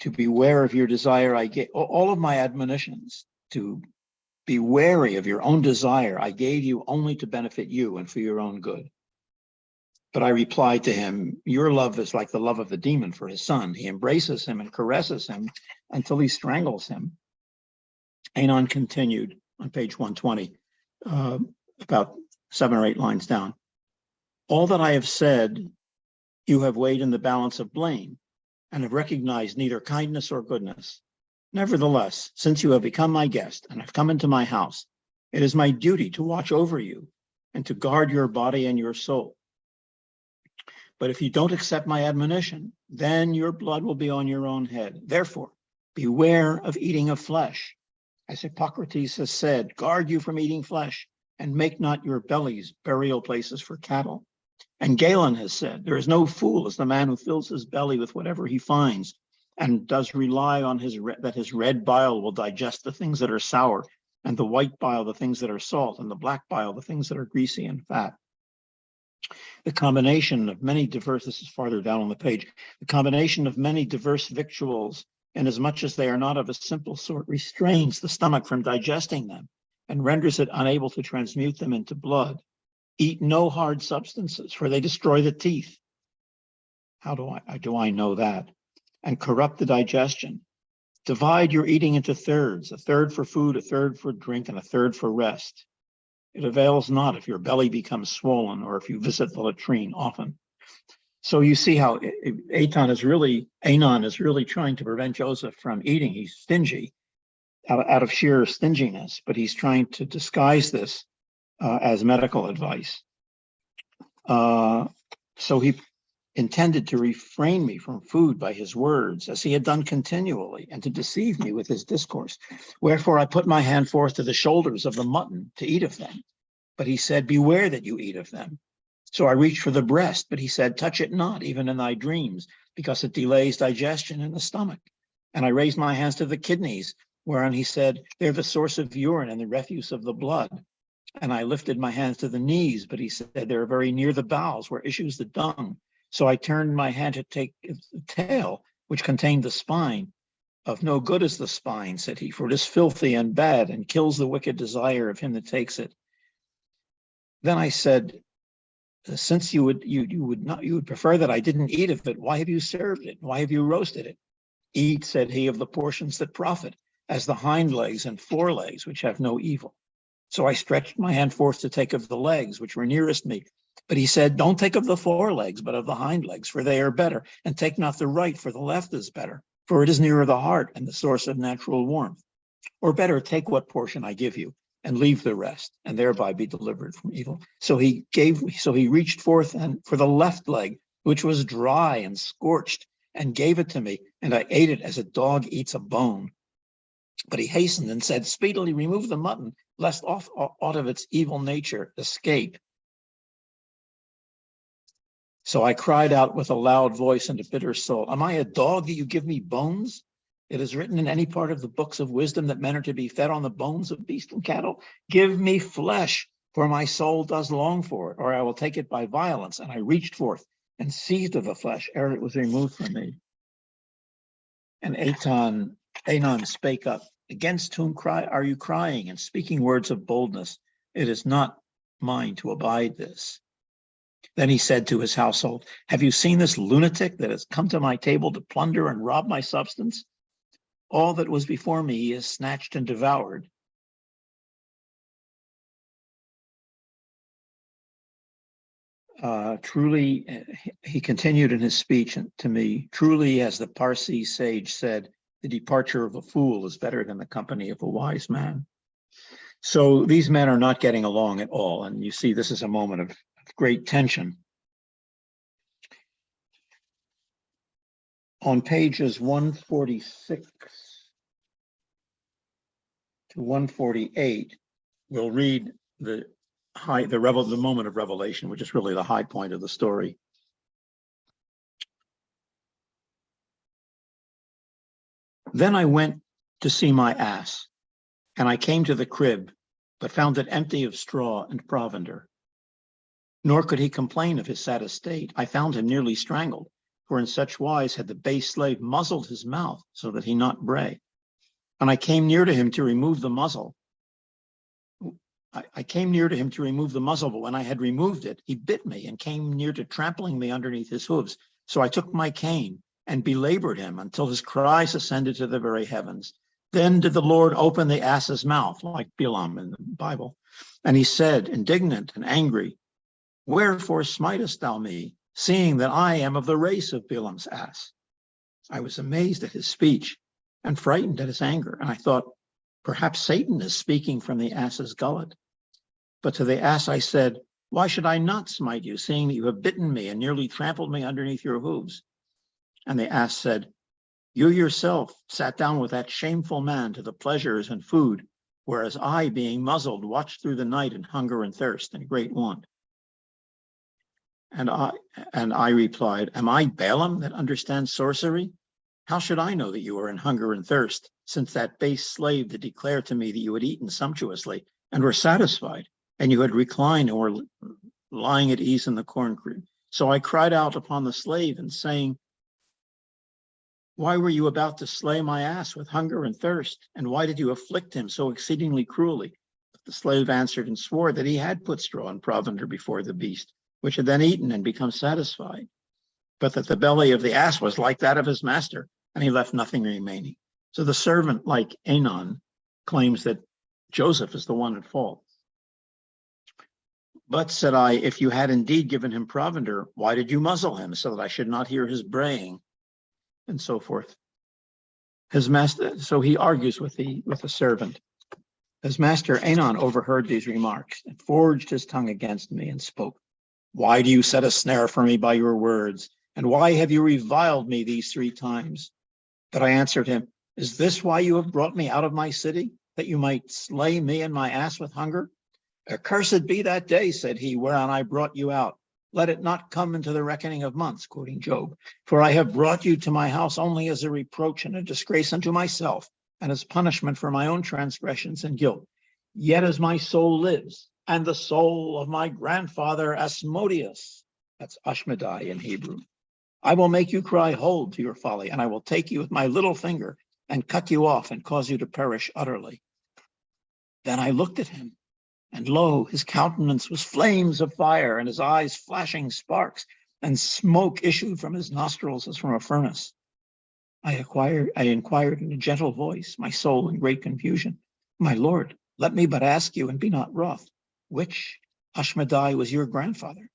to beware of your desire, I gave, all of my admonitions to be wary of your own desire, I gave you only to benefit you and for your own good. But I replied to him, your love is like the love of the demon for his son. He embraces him and caresses him until he strangles him. Anon continued on page 120, about 7 or 8 lines down. All that I have said, you have weighed in the balance of blame and have recognized neither kindness or goodness. Nevertheless, since you have become my guest and have come into my house, it is my duty to watch over you and to guard your body and your soul. But if you don't accept my admonition, then your blood will be on your own head. Therefore, beware of eating of flesh. As Hippocrates has said, guard you from eating flesh and make not your bellies burial places for cattle. And Galen has said, there is no fool as the man who fills his belly with whatever he finds and does rely on that his red bile will digest the things that are sour, and the white bile the things that are salt, and the black bile the things that are greasy and fat. The combination of many diverse, this is farther down on the page, the combination of many diverse victuals, inasmuch as they are not of a simple sort, restrains the stomach from digesting them, and renders it unable to transmute them into blood. Eat no hard substances, for they destroy the teeth. How do I know that? And corrupt the digestion. Divide your eating into thirds, a third for food, a third for drink, and a third for rest. It avails not if your belly becomes swollen or if you visit the latrine often. So you see how Anon is really trying to prevent Joseph from eating. He's stingy out of sheer stinginess, but he's trying to disguise this as medical advice. So he intended to refrain me from food by his words, as he had done continually, and to deceive me with his discourse. Wherefore I put my hand forth to the shoulders of the mutton to eat of them. But he said, beware that you eat of them. So I reached for the breast, but he said, touch it not, even in thy dreams, because it delays digestion in the stomach. And I raised my hands to the kidneys, whereon he said, they're the source of urine and the refuse of the blood. And I lifted my hands to the knees, but he said, they're very near the bowels, where issues the dung. So I turned my hand to take the tail, which contained the spine. Of no good is the spine, said he, for it is filthy and bad, and kills the wicked desire of him that takes it. Then I said, since you would prefer that I didn't eat of it, why have you served it? Why have you roasted it? Eat, said he, of the portions that profit, as the hind legs and forelegs, which have no evil. So I stretched my hand forth to take of the legs, which were nearest me. But he said, don't take of the forelegs, but of the hind legs, for they are better. And take not the right, for the left is better, for it is nearer the heart and the source of natural warmth. Or better, take what portion I give you, and leave the rest, and thereby be delivered from evil. So he reached forth and for the left leg, which was dry and scorched, and gave it to me, and I ate it as a dog eats a bone. But he hastened and said, speedily remove the mutton, lest aught of its evil nature escape. So I cried out with a loud voice and a bitter soul, am I a dog that you give me bones? It is written in any part of the books of wisdom that men are to be fed on the bones of beasts and cattle. Give me flesh, for my soul does long for it, or I will take it by violence. And I reached forth and seized of the flesh ere it was removed from me. And Anon spake up, against whom are you crying and speaking words of boldness? It is not mine to abide this. Then he said to his household, have you seen this lunatic that has come to my table to plunder and rob my substance? All that was before me he has snatched and devoured. Truly, he continued in his speech to me, truly, as the Parsi sage said, the departure of a fool is better than the company of a wise man. So these men are not getting along at all. And you see, this is a moment of great tension. On pages 146 to 148, we'll read the moment of revelation, which is really the high point of the story. Then I went to see my ass, and I came to the crib, but found it empty of straw and provender. Nor could he complain of his sad estate. I found him nearly strangled, for in such wise had the base slave muzzled his mouth so that he not bray. And I came near to him to remove the muzzle. But when I had removed it, he bit me and came near to trampling me underneath his hooves. So I took my cane and belabored him until his cries ascended to the very heavens. Then did the Lord open the ass's mouth, like Balaam in the Bible. And he said, indignant and angry, wherefore smitest thou me, seeing that I am of the race of Balaam's ass? I was amazed at his speech and frightened at his anger. And I thought, perhaps Satan is speaking from the ass's gullet. But to the ass I said, why should I not smite you, seeing that you have bitten me and nearly trampled me underneath your hooves? And the ass said, you yourself sat down with that shameful man to the pleasures and food, whereas I, being muzzled, watched through the night in hunger and thirst and great want. And I replied, am I Balaam that understands sorcery? How should I know that you are in hunger and thirst, since that base slave did declare to me that you had eaten sumptuously and were satisfied, and you had reclined and were lying at ease in the corn crib? So I cried out upon the slave and saying, why were you about to slay my ass with hunger and thirst? And why did you afflict him so exceedingly cruelly? The slave answered and swore that he had put straw and provender before the beast, which had then eaten and become satisfied, but that the belly of the ass was like that of his master, and he left nothing remaining. So the servant, like Anon, claims that Joseph is the one at fault. But, said I, if you had indeed given him provender, why did you muzzle him so that I should not hear his braying? And so forth. His master, so he argues with the servant. His master Anon overheard these remarks and forged his tongue against me and spoke. Why do you set a snare for me by your words? And why have you reviled me these 3 times? But I answered him, is this why you have brought me out of my city, that you might slay me and my ass with hunger? Accursed be that day, said he, whereon I brought you out. Let it not come into the reckoning of months, quoting Job. For I have brought you to my house only as a reproach and a disgrace unto myself, and as punishment for my own transgressions and guilt. Yet as my soul lives, and the soul of my grandfather Asmodeus, that's Ashmedai in Hebrew, I will make you cry hold to your folly, and I will take you with my little finger and cut you off and cause you to perish utterly. Then I looked at him, and lo, his countenance was flames of fire, and his eyes flashing sparks, and smoke issued from his nostrils as from a furnace. I inquired in a gentle voice, my soul in great confusion, my lord, let me but ask you, and be not wroth, which Ashmedai was your grandfather?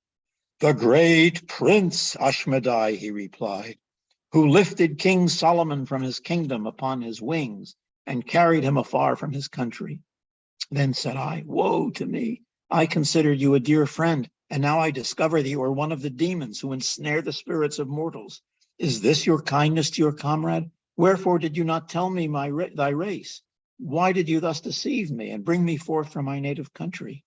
The great Prince Ashmedai, he replied, who lifted King Solomon from his kingdom upon his wings and carried him afar from his country. Then said I, woe to me, I considered you a dear friend, and now I discover that you are one of the demons who ensnare the spirits of mortals. Is this your kindness to your comrade? Wherefore did you not tell me thy race? Why did you thus deceive me and bring me forth from my native country?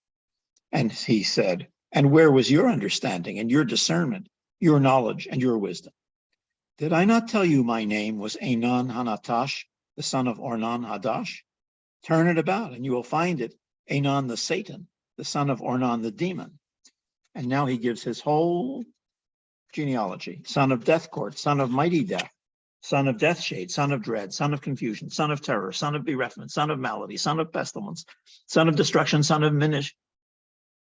And he said, and where was your understanding and your discernment, your knowledge and your wisdom? Did I not tell you my name was Anan Hanatash, the son of Ornan Hadash? Turn it about and you will find it, Anan the Satan, the son of Ornan the demon. And now he gives his whole genealogy: son of Death Court, son of Mighty Death, son of Death Shade, son of Dread, son of Confusion, son of Terror, son of Bereft, son of Malady, son of Pestilence, son of Destruction, son of Minish,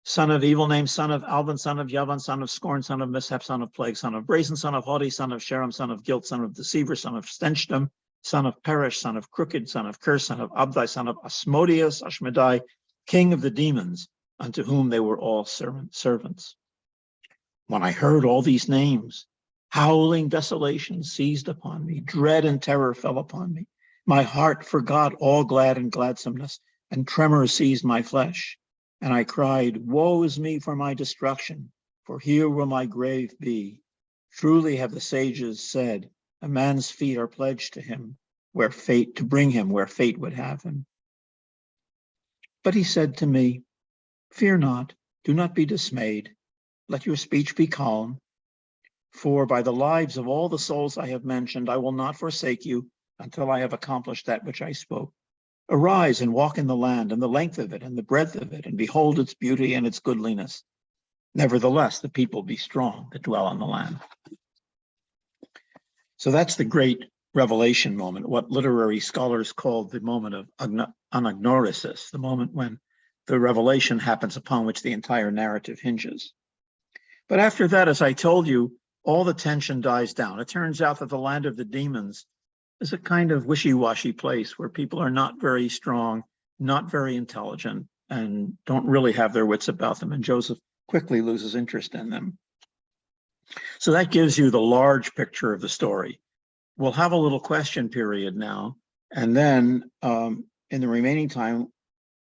son of Evil Name, son of Alban, son of Yavan, son of Scorn, son of Mishap, son of Plague, son of Brazen, son of Haughty, son of Sherem, son of Guilt, son of Deceiver, son of Stenchdom, son of Perish, son of Crooked, son of Curse, son of Abdai, son of Asmodeus, Ashmedai, king of the demons, unto whom they were all servants. When I heard all these names, howling desolation seized upon me, dread and terror fell upon me. My heart forgot all glad and gladsomeness, and tremor seized my flesh. And I cried, woe is me for my destruction, for here will my grave be. Truly have the sages said, a man's feet are pledged to him, to bring him where fate would have him. But he said to me, fear not, do not be dismayed. Let your speech be calm. For by the lives of all the souls I have mentioned, I will not forsake you until I have accomplished that which I spoke. Arise and walk in the land, and the length of it, and the breadth of it, and behold its beauty and its goodliness. Nevertheless, the people be strong that dwell on the land. So that's the great revelation moment, what literary scholars call the moment of anagnorisis, the moment when the revelation happens upon which the entire narrative hinges. But after that, as I told you, all the tension dies down. It turns out that the land of the demons is a kind of wishy-washy place where people are not very strong, not very intelligent, and don't really have their wits about them. And Joseph quickly loses interest in them. So that gives you the large picture of the story. We'll have a little question period now. And then in the remaining time,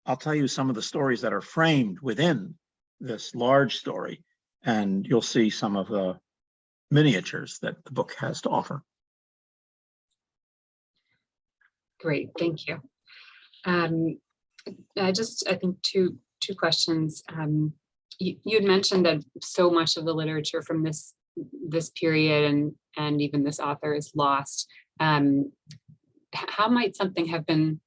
I'll tell you some of the stories that are framed within this large story. And you'll see some of the miniatures that the book has to offer. Great, thank you. I think two questions. You had mentioned that so much of the literature from this period and even this author is lost. How might something have been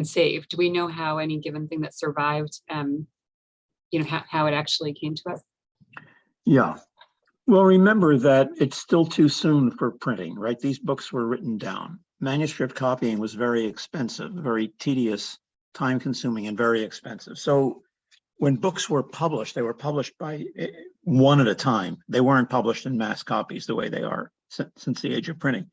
saved? Do we know how any given thing that survived, how it actually came to us? Yeah. Well, remember that it's still too soon for printing, right? These books were written down. Manuscript copying was very expensive, very tedious time consuming and very expensive. So when books were published, they were published by one at a time. They weren't published in mass copies the way they are since the age of printing.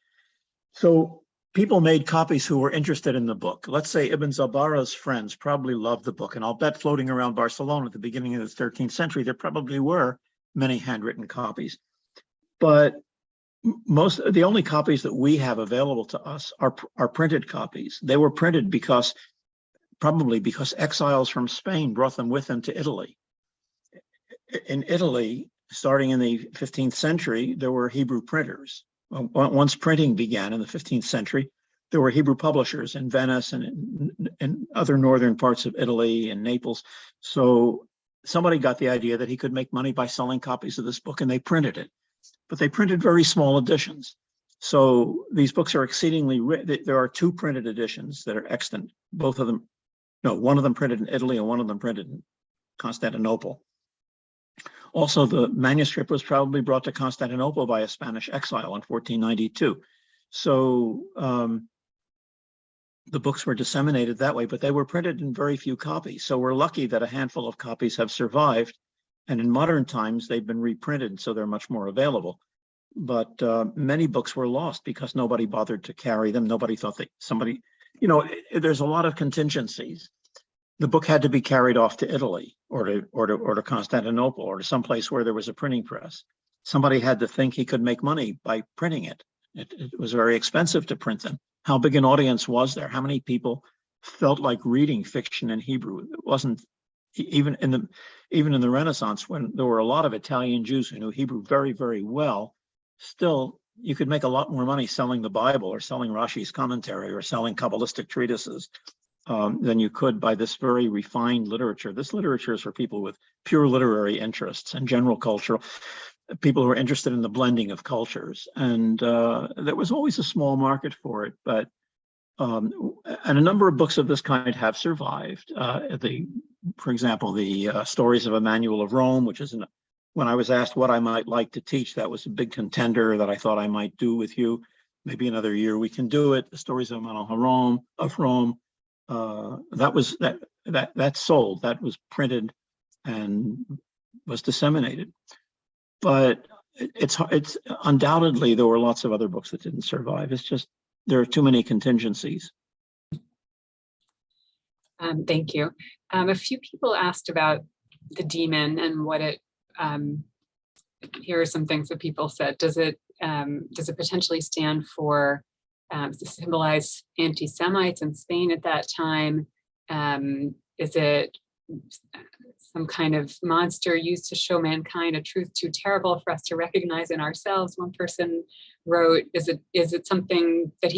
So people made copies who were interested in the book. Let's say Ibn Zabara's friends probably loved the book, and I'll bet floating around Barcelona at the beginning of the 13th century, there probably were many handwritten copies. But the only copies that we have available to us are printed copies. They were printed probably because exiles from Spain brought them with them to Italy. In Italy, starting in the 15th century, there were Hebrew printers. Once printing began in the 15th century, there were Hebrew publishers in Venice and in other northern parts of Italy and Naples. So somebody got the idea that he could make money by selling copies of this book, and they printed it. But they printed very small editions. So these books are exceedingly rich. There are 2 printed editions that are extant. Both of them, no, one of them printed in Italy and one of them printed in Constantinople. Also, the manuscript was probably brought to Constantinople by a Spanish exile in 1492. So the books were disseminated that way, but they were printed in very few copies. So we're lucky that a handful of copies have survived. And in modern times, they've been reprinted, so they're much more available. But many books were lost because nobody bothered to carry them. Nobody thought that somebody, there's a lot of contingencies. The book had to be carried off to Italy or to Constantinople or to someplace where there was a printing press. Somebody had to think he could make money by printing it. It was very expensive to print them. How big an audience was there? How many people felt like reading fiction in Hebrew? It wasn't even in the Renaissance, when there were a lot of Italian Jews who knew Hebrew very, very well. Still, you could make a lot more money selling the Bible or selling Rashi's commentary or selling Kabbalistic treatises than you could by this very refined literature. This literature is for people with pure literary interests and general cultural, people who are interested in the blending of cultures. And there was always a small market for it, but and a number of books of this kind have survived. For example, the Stories of Emmanuel of Rome, which is when I was asked what I might like to teach, that was a big contender that I thought I might do with you. Maybe another year we can do it. The Stories of Emmanuel of Rome. That sold, that was printed and was disseminated. But it's undoubtedly there were lots of other books that didn't survive. It's just there are too many contingencies. Thank you. A few people asked about the demon and what it. Here are some things that people said. Does it potentially stand for? To symbolize anti-Semites in Spain at that time? Is it some kind of monster used to show mankind a truth too terrible for us to recognize in ourselves? One person wrote, is it something that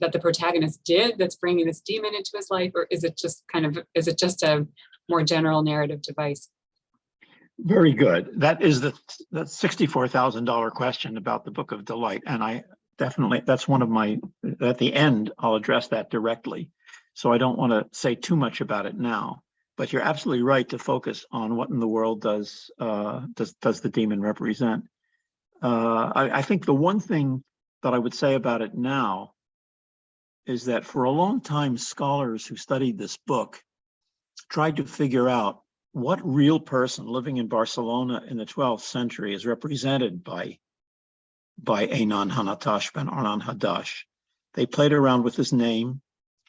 that the protagonist did that's bringing this demon into his life, or is it just a more general narrative device? Very good. That is the $64,000 question about the Book of Delight. And that's one of my, at the end, I'll address that directly. So I don't want to say too much about it now, but you're absolutely right to focus on what in the world does the demon represent. I think the one thing that I would say about it now is that for a long time, scholars who studied this book tried to figure out what real person living in Barcelona in the 12th century is represented by Einan Hanatash ben Arnan Hadash. They played around with his name,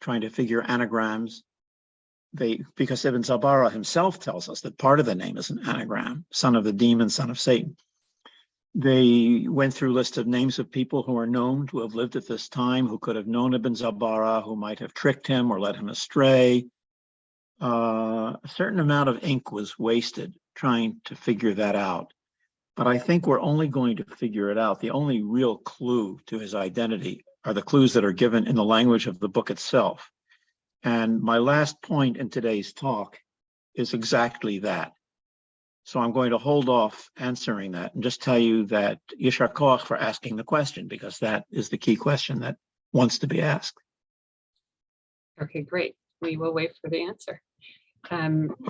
trying to figure anagrams. Because Ibn Zabara himself tells us that part of the name is an anagram, son of the demon, son of Satan. They went through a list of names of people who are known to have lived at this time, who could have known Ibn Zabara, who might have tricked him or led him astray. A certain amount of ink was wasted trying to figure that out. But I think we're only going to figure it out. The only real clue to his identity are the clues that are given in the language of the book itself. And my last point in today's talk is exactly that. So I'm going to hold off answering that and just tell you that Yishar Koach for asking the question, because that is the key question that wants to be asked. Okay, great. We will wait for the answer.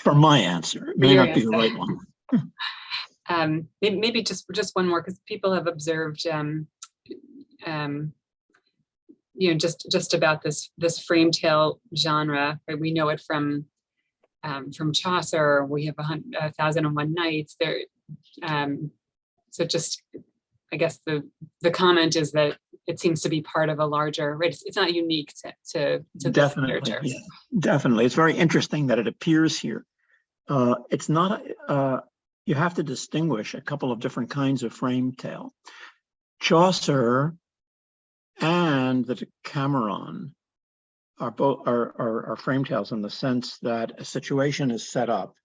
For my answer, it may not be the right one. Maybe just one more, because people have observed just about this frame tale genre, right? We know it from Chaucer. We have 1001 Nights there. So just, I guess the comment is that it seems to be part of a larger, right? It's not unique to Definitely, literature. yeah, definitely. It's very interesting that it appears here. It's not, you have to distinguish a couple of different kinds of frame tale. Chaucer and the Decameron are both are frame tales in the sense that a situation is set up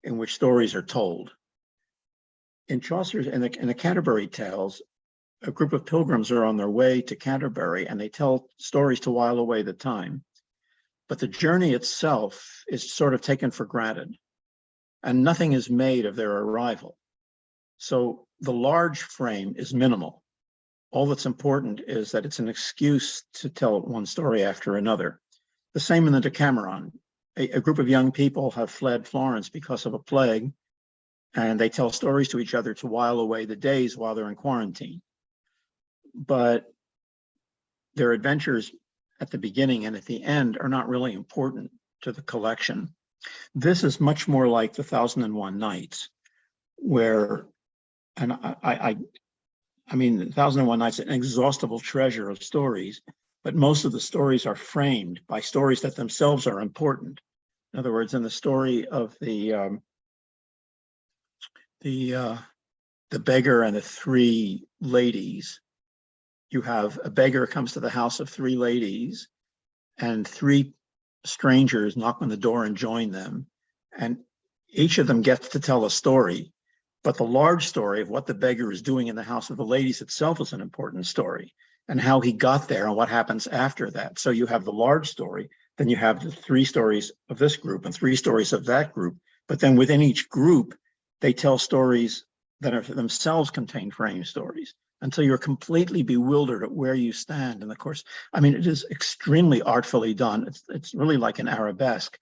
in which stories are told. In Chaucer's, in the Canterbury Tales, a group of pilgrims are on their way to Canterbury and they tell stories to while away the time. But the journey itself is sort of taken for granted and nothing is made of their arrival. So the large frame is minimal. All that's important is that it's an excuse to tell one story after another. The same in the Decameron. A group of young people have fled Florence because of a plague, and they tell stories to each other to while away the days while they're in quarantine. But their adventures at the beginning and at the end are not really important to the collection. This is much more like the 1001 Nights, where, and I mean, 1001 Nights is an inexhaustible treasure of stories, but most of the stories are framed by stories that themselves are important. In other words, in the story of the beggar and the three ladies, you have a beggar comes to the house of three ladies and three strangers knock on the door and join them. And each of them gets to tell a story, but the large story of what the beggar is doing in the house of the ladies itself is an important story, and how he got there and what happens after that. So you have the large story, then you have the three stories of this group and three stories of that group. But then within each group, they tell stories that are themselves contain frame stories until you're completely bewildered at where you stand. And of course, I mean, it is extremely artfully done. It's really like an arabesque,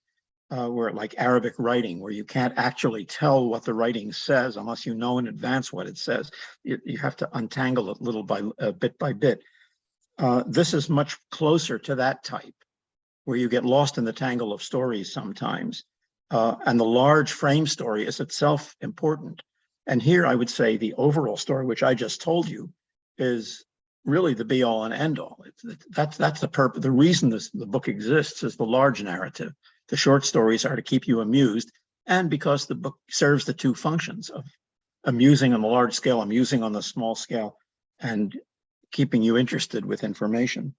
where like Arabic writing, where you can't actually tell what the writing says unless you know in advance what it says. You have to untangle it little by bit by bit. This is much closer to that type, where you get lost in the tangle of stories sometimes. And the large frame story is itself important. And here I would say the overall story, which I just told you, is really the be all and end all. That's the purpose. The reason the book exists is the large narrative. The short stories are to keep you amused, and because the book serves the two functions of amusing on the large scale, amusing on the small scale, and keeping you interested with information.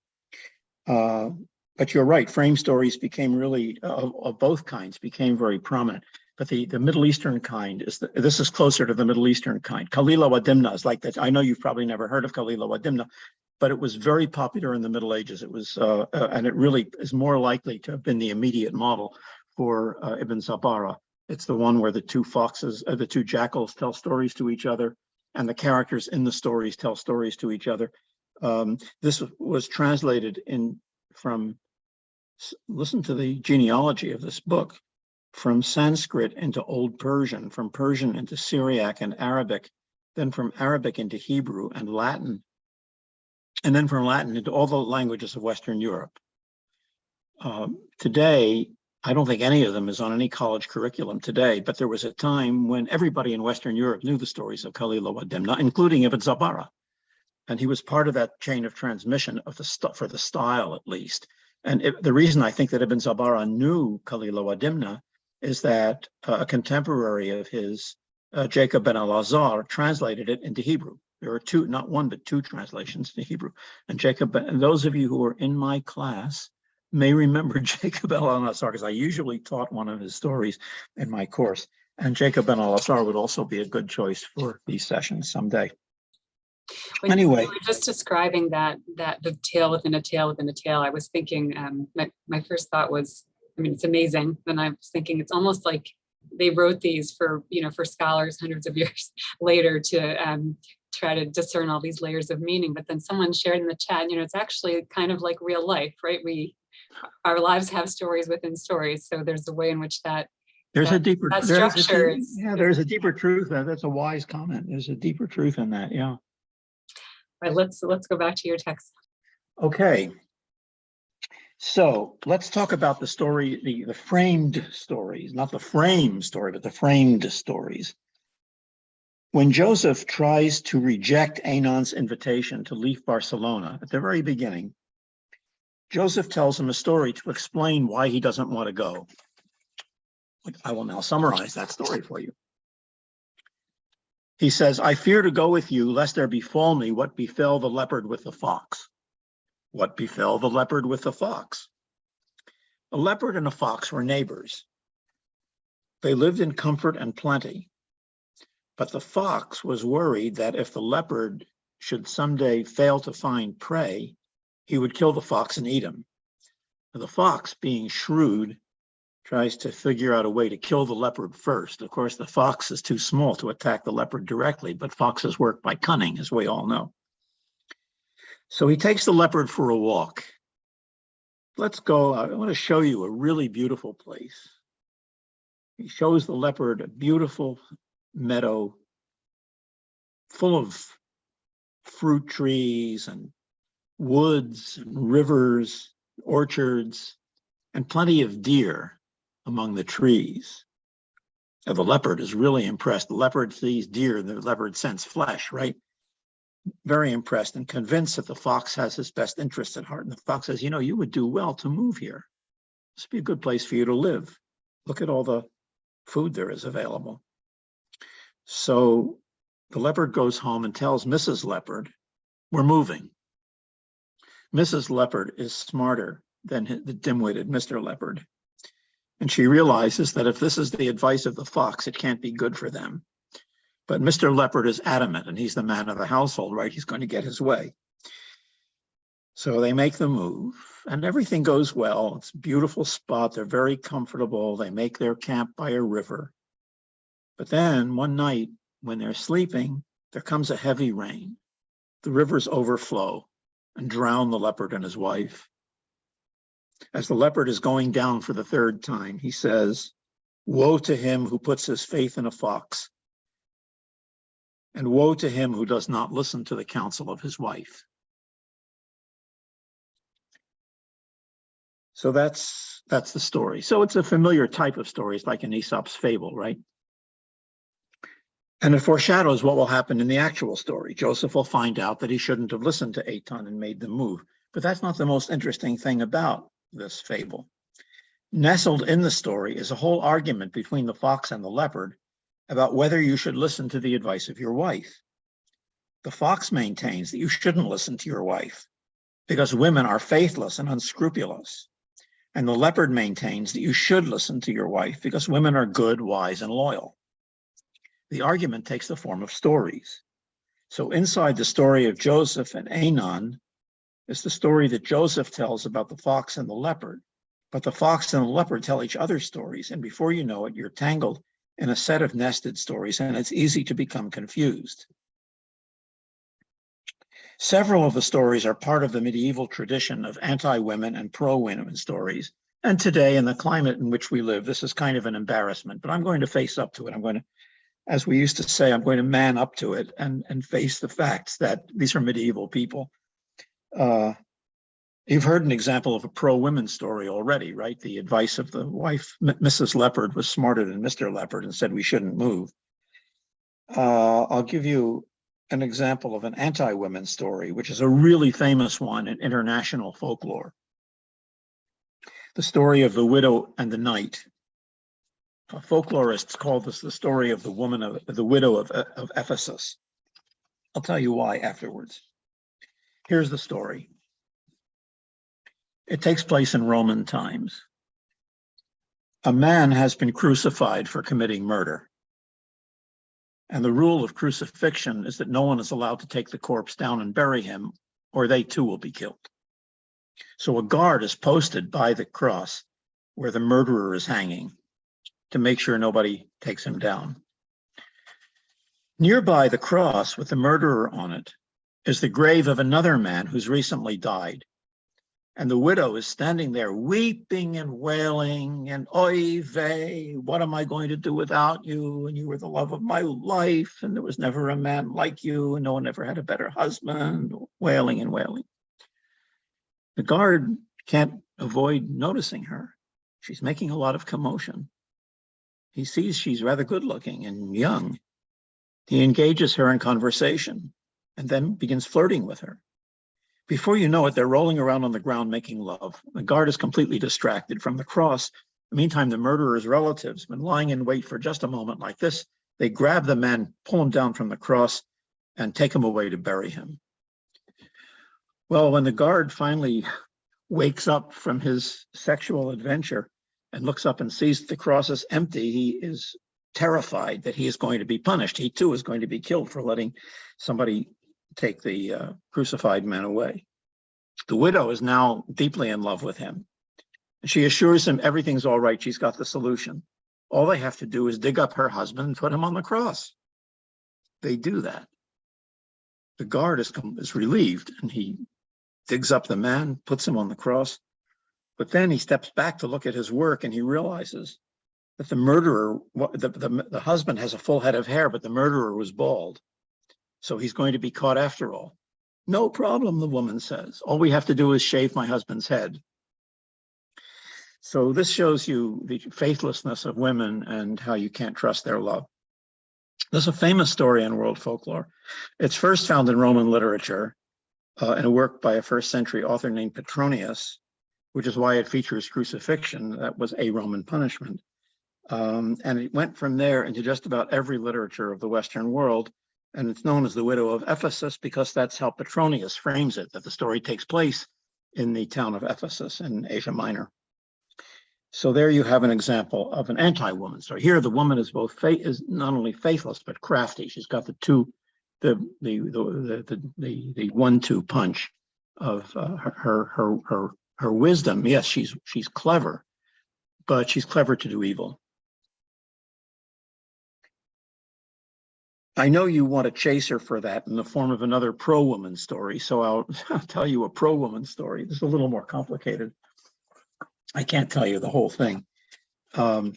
But you're right, frame stories became really, of both kinds, became very prominent. But the Middle Eastern kind this is closer to the Middle Eastern kind. Kalila wa Dimna is like that. I know you've probably never heard of Kalila wa Dimna, but it was very popular in the Middle Ages. It was, and it really is more likely to have been the immediate model for Ibn Zabara. It's the one where the two foxes, the two jackals tell stories to each other, and the characters in the stories tell stories to each other. This was translated from, listen to the genealogy of this book, from Sanskrit into Old Persian, from Persian into Syriac and Arabic, then from Arabic into Hebrew and Latin, and then from Latin into all the languages of Western Europe. Today, I don't think any of them is on any college curriculum today, but there was a time when everybody in Western Europe knew the stories of Kalila wa Dimna, including Ibn Zabara. And he was part of that chain of transmission of for the style, at least. And the reason I think that Ibn Zabara knew Kalila wa Dimna is that a contemporary of his, Jacob ben al-Azhar, translated it into Hebrew. There are two, not one, but two translations into Hebrew. And and those of you who are in my class may remember Jacob ben al-Azhar, because I usually taught one of his stories in my course. And Jacob ben al-Azhar would also be a good choice for these sessions someday. Anyway, you were just describing that the tale within a tale within a tale, I was thinking, my first thought was, I mean, it's amazing. Then I was thinking it's almost like they wrote these for scholars hundreds of years later to try to discern all these layers of meaning. But then someone shared in the chat, it's actually kind of like real life, right? Our lives have stories within stories. So there's a way in which there's a deeper truth. That's a wise comment. There's a deeper truth in that. Yeah. Right, let's go back to your text. Okay. So let's talk about the story, the framed stories, not the frame story, but the framed stories. When Joseph tries to reject Anon's invitation to leave Barcelona at the very beginning, Joseph tells him a story to explain why he doesn't want to go. I will now summarize that story for you. He says, I fear to go with you, lest there befall me what befell the leopard with the fox. What befell the leopard with the fox? A leopard and a fox were neighbors. They lived in comfort and plenty. But the fox was worried that if the leopard should someday fail to find prey, he would kill the fox and eat him. The fox, being shrewd, tries to figure out a way to kill the leopard first. Of course, the fox is too small to attack the leopard directly, but foxes work by cunning, as we all know. So he takes the leopard for a walk. Let's go. I want to show you a really beautiful place. He shows the leopard a beautiful meadow full of fruit trees and woods and rivers, orchards, and plenty of deer among the trees. Now, the leopard is really impressed. The leopard sees deer, the leopard scents flesh, right? Very impressed and convinced that the fox has his best interests at heart. And the fox says, you know, you would do well to move here. This would be a good place for you to live. Look at all the food there is available. So the leopard goes home and tells Mrs. Leopard, we're moving. Mrs. Leopard is smarter than the dim-witted Mr. Leopard. And she realizes that if this is the advice of the fox, it can't be good for them. But Mr. Leopard is adamant, and he's the man of the household, right? He's going to get his way. So they make the move, and everything goes well. It's a beautiful spot. They're very comfortable. They make their camp by a river. But then one night when they're sleeping, there comes a heavy rain. The rivers overflow and drown the leopard and his wife. As the leopard is going down for the third time, he says, woe to him who puts his faith in a fox, and woe to him who does not listen to the counsel of his wife. So that's the story. So it's a familiar type of story. It's like an Aesop's fable, right? And it foreshadows what will happen in the actual story. Joseph will find out that he shouldn't have listened to Aton and made the move. But that's not the most interesting thing about this fable. Nestled in the story is a whole argument between the fox and the leopard about whether you should listen to the advice of your wife. The fox maintains that you shouldn't listen to your wife because women are faithless and unscrupulous. And the leopard maintains that you should listen to your wife because women are good, wise, and loyal. The argument takes the form of stories. So inside the story of Joseph and Anon is the story that Joseph tells about the fox and the leopard. But the fox and the leopard tell each other stories, and before you know it, you're tangled in a set of nested stories, and it's easy to become confused. Several of the stories are part of the medieval tradition of anti-women and pro-women stories. And today, in the climate in which we live, this is kind of an embarrassment, but I'm going to face up to it. I'm going to, as we used to say, I'm going to man up to it and face the facts that these are medieval people. You've heard an example of a pro-women story already, right? The advice of the wife, Mrs. Leopard, was smarter than Mr. Leopard and said we shouldn't move. I'll give you an example of an anti-women story, which is a really famous one in international folklore. The story of the widow and the knight. Folklorists call this the story of the widow of Ephesus. I'll tell you why afterwards. Here's the story. It takes place in Roman times. A man has been crucified for committing murder. And the rule of crucifixion is that no one is allowed to take the corpse down and bury him, or they too will be killed. So a guard is posted by the cross where the murderer is hanging to make sure nobody takes him down. Nearby the cross with the murderer on it is the grave of another man who's recently died. And the widow is standing there weeping and wailing and oy vey, what am I going to do without you? And you were the love of my life. And there was never a man like you. And no one ever had a better husband, wailing and wailing. The guard can't avoid noticing her. She's making a lot of commotion. He sees she's rather good looking and young. He engages her in conversation and then begins flirting with her. Before you know it, they're rolling around on the ground making love. The guard is completely distracted from the cross. Meantime, the murderer's relatives have been lying in wait for just a moment like this. They grab the man, pull him down from the cross, and take him away to bury him. Well, when the guard finally wakes up from his sexual adventure and looks up and sees the cross is empty, he is terrified that he is going to be punished. He too is going to be killed for letting somebody take the crucified man away. The widow is now deeply in love with him. She assures him everything's all right. She's got the solution. All they have to do is dig up her husband and put him on the cross. They do that. The guard is relieved, and he digs up the man, puts him on the cross. But then he steps back to look at his work, and he realizes that the murderer, the husband has a full head of hair, but the murderer was bald. So he's going to be caught after all. No problem, the woman says. All we have to do is shave my husband's head. So this shows you the faithlessness of women and how you can't trust their love. There's a famous story in world folklore. It's first found in Roman literature in a work by a first century author named Petronius, which is why it features crucifixion. That was a Roman punishment. And it went from there into just about every literature of the Western world. And it's known as the Widow of Ephesus because that's how Petronius frames it, that the story takes place in the town of Ephesus in Asia Minor. So there you have an example of an anti-woman story. Here, the woman is is not only faithless but crafty. She's got the 1-2 punch of her wisdom. Yes, she's clever, but she's clever to do evil. I know you want to chase her for that in the form of another pro-woman story, so I'll tell you a pro-woman story. This is a little more complicated. I can't tell you the whole thing. A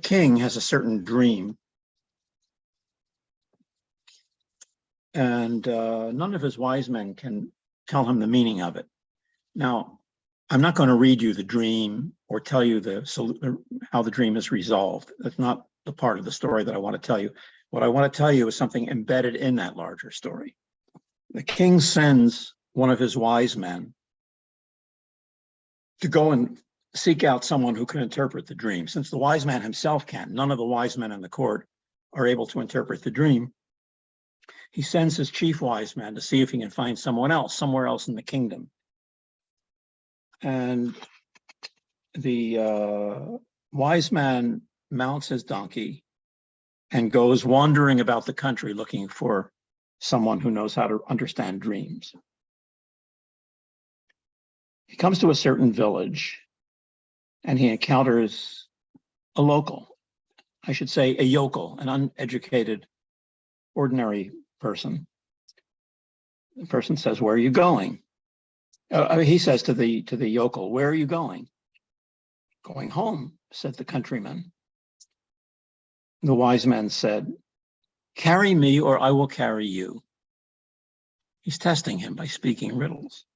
king has a certain dream, and none of his wise men can tell him the meaning of it. Now, I'm not going to read you the dream or tell you how the dream is resolved. That's not the part of the story that I want to tell you. What I want to tell you is something embedded in that larger story. The king sends one of his wise men to go and seek out someone who can interpret the dream. Since the wise man himself can't, none of the wise men in the court are able to interpret the dream. He sends his chief wise man to see if he can find someone else, somewhere else in the kingdom. And the wise man mounts his donkey and goes wandering about the country looking for someone who knows how to understand dreams. He comes to a certain village and he encounters a local, I should say a yokel, an uneducated, ordinary person. The person says, "Where are you going?" He says to the yokel, "Where are you going?" "Going home," said the countryman. The wise man said, "Carry me or I will carry you." He's testing him by speaking riddles.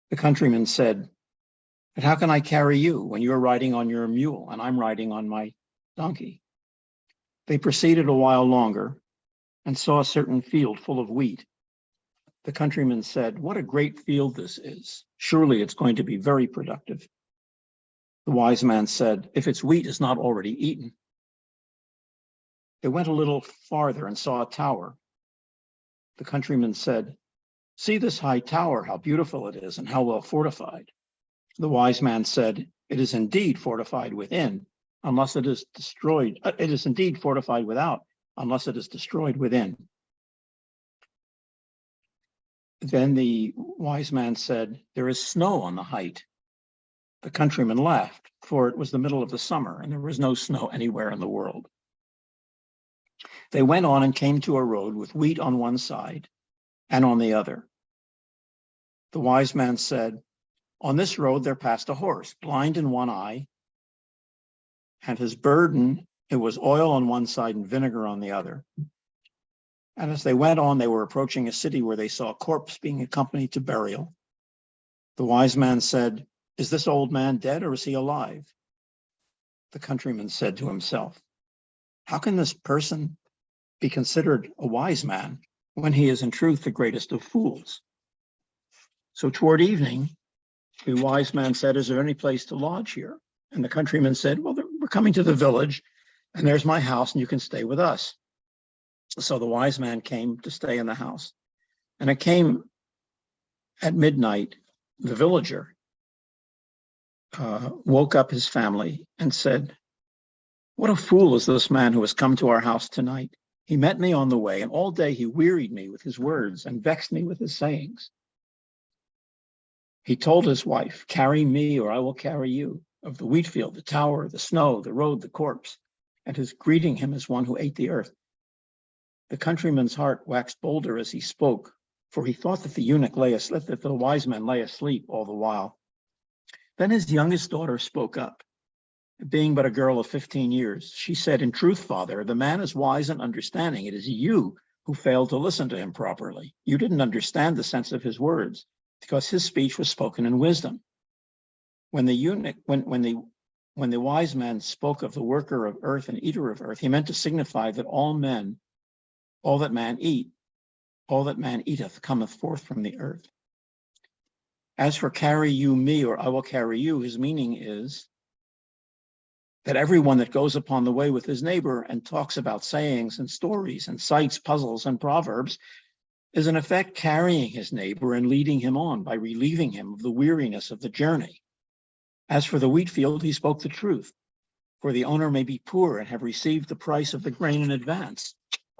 The countryman said, "But how can I carry you when you're riding on your mule and I'm riding on my donkey?" They proceeded a while longer and saw a certain field full of wheat. The countryman said, "What a great field this is. Surely it's going to be very productive." The wise man said, "If its wheat is not already eaten." They went a little farther and saw a tower. The countryman said, "See this high tower, how beautiful it is and how well fortified." The wise man said, "It is indeed fortified within, unless it is destroyed. It is indeed fortified without, unless it is destroyed within." Then the wise man said, "There is snow on the height." The countryman laughed, for it was the middle of the summer and there was no snow anywhere in the world. They went on and came to a road with wheat on one side and on the other. The wise man said, "On this road there passed a horse, blind in one eye, and his burden, it was oil on one side and vinegar on the other. And as they went on, they were approaching a city where they saw a corpse being accompanied to burial. The wise man said, "Is this old man dead or is he alive?" The countryman said to himself, "How can this person be considered a wise man when he is in truth the greatest of fools?" So toward evening, the wise man said, "Is there any place to lodge here?" And the countryman said, "Well, we're coming to the village, and there's my house, and you can stay with us." So the wise man came to stay in the house. And it came at midnight, the villager woke up his family and said, "What a fool is this man who has come to our house tonight. He met me on the way, and all day he wearied me with his words and vexed me with his sayings. He told his wife, 'Carry me or I will carry you,' of the wheat field, the tower, the snow, the road, the corpse, and his greeting him as one who ate the earth." The countryman's heart waxed bolder as he spoke, for he thought that the eunuch lay asleep, that the wise man lay asleep all the while. Then his youngest daughter spoke up. Being but a girl of 15 years, she said, "In truth, father, the man is wise and understanding. It is you who failed to listen to him properly. You didn't understand the sense of his words, because his speech was spoken in wisdom. When the wise man spoke of the worker of earth and eater of earth, he meant to signify that all that man eateth cometh forth from the earth. As for carry you me or I will carry you, his meaning is that everyone that goes upon the way with his neighbor and talks about sayings and stories and cites puzzles and proverbs is in effect carrying his neighbor and leading him on by relieving him of the weariness of the journey. As for the wheat field, he spoke the truth, for the owner may be poor and have received the price of the grain in advance,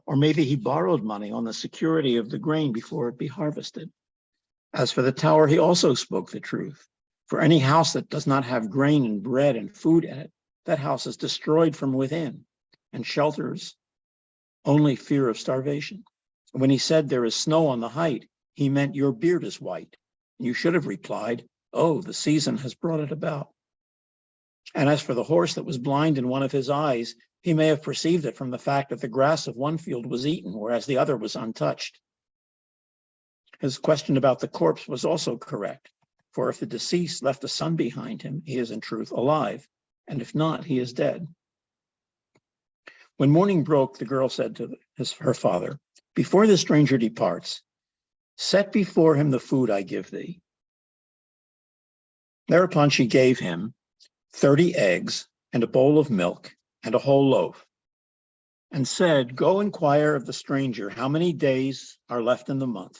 or maybe he borrowed money on the security of the grain before it be harvested. As for the tower, he also spoke the truth, for any house that does not have grain and bread and food in it, that house is destroyed from within and shelters only fear of starvation. When he said there is snow on the height, he meant your beard is white. You should have replied, oh, the season has brought it about. And as for the horse that was blind in one of his eyes, he may have perceived it from the fact that the grass of one field was eaten, whereas the other was untouched. His question about the corpse was also correct, for if the deceased left a son behind him, he is in truth alive, and if not, he is dead. When morning broke, the girl said to her father, before the stranger departs, set before him the food I give thee. Thereupon she gave him 30 eggs and a bowl of milk and a whole loaf, and said, go inquire of the stranger how many days are left in the month,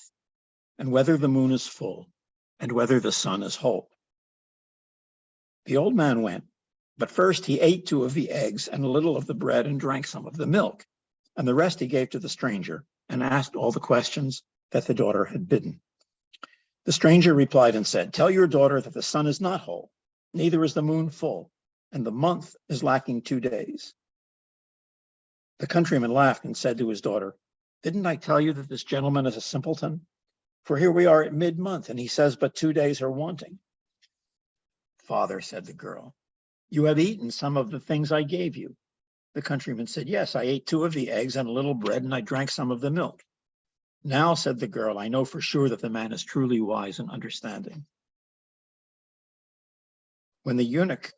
and whether the moon is full, and whether the sun is whole. The old man went, but first he ate 2 of the eggs and a little of the bread and drank some of the milk, and the rest he gave to the stranger and asked all the questions that the daughter had bidden. The stranger replied and said, tell your daughter that the sun is not whole, neither is the moon full, and the month is lacking 2 days. The countryman laughed and said to his daughter, didn't I tell you that this gentleman is a simpleton? For here we are at mid-month, and he says but 2 days are wanting. Father, said the girl, you have eaten some of the things I gave you. The countryman said, yes, I ate 2 of the eggs and a little bread, and I drank some of the milk. Now, said the girl, I know for sure that the man is truly wise and understanding. When the eunuch,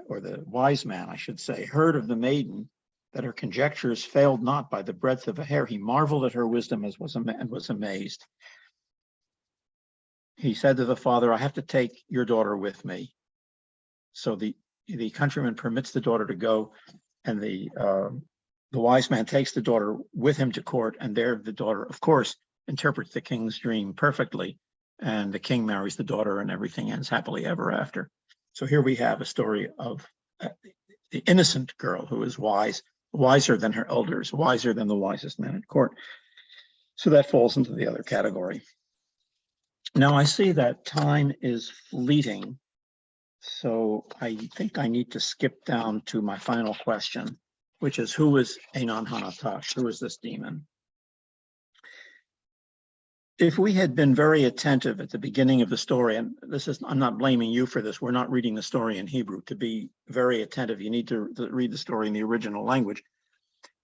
or the wise man, I should say, heard of the maiden, that her conjectures failed not by the breadth of a hair, he marveled at her wisdom and was amazed. He said to the father, I have to take your daughter with me. So the countryman permits the daughter to go, and the wise man takes the daughter with him to court, and there the daughter, of course, interprets the king's dream perfectly, and the king marries the daughter, and everything ends happily ever after. So here we have a story of the innocent girl who is wise, wiser than her elders, wiser than the wisest man at court. So that falls into the other category. Now I see that time is fleeting, so I think I need to skip down to my final question, which is, who is Anan Hanatash? Who is this demon? If we had been very attentive at the beginning of the story, and I'm not blaming you for this, we're not reading the story in Hebrew. To be very attentive, you need to read the story in the original language.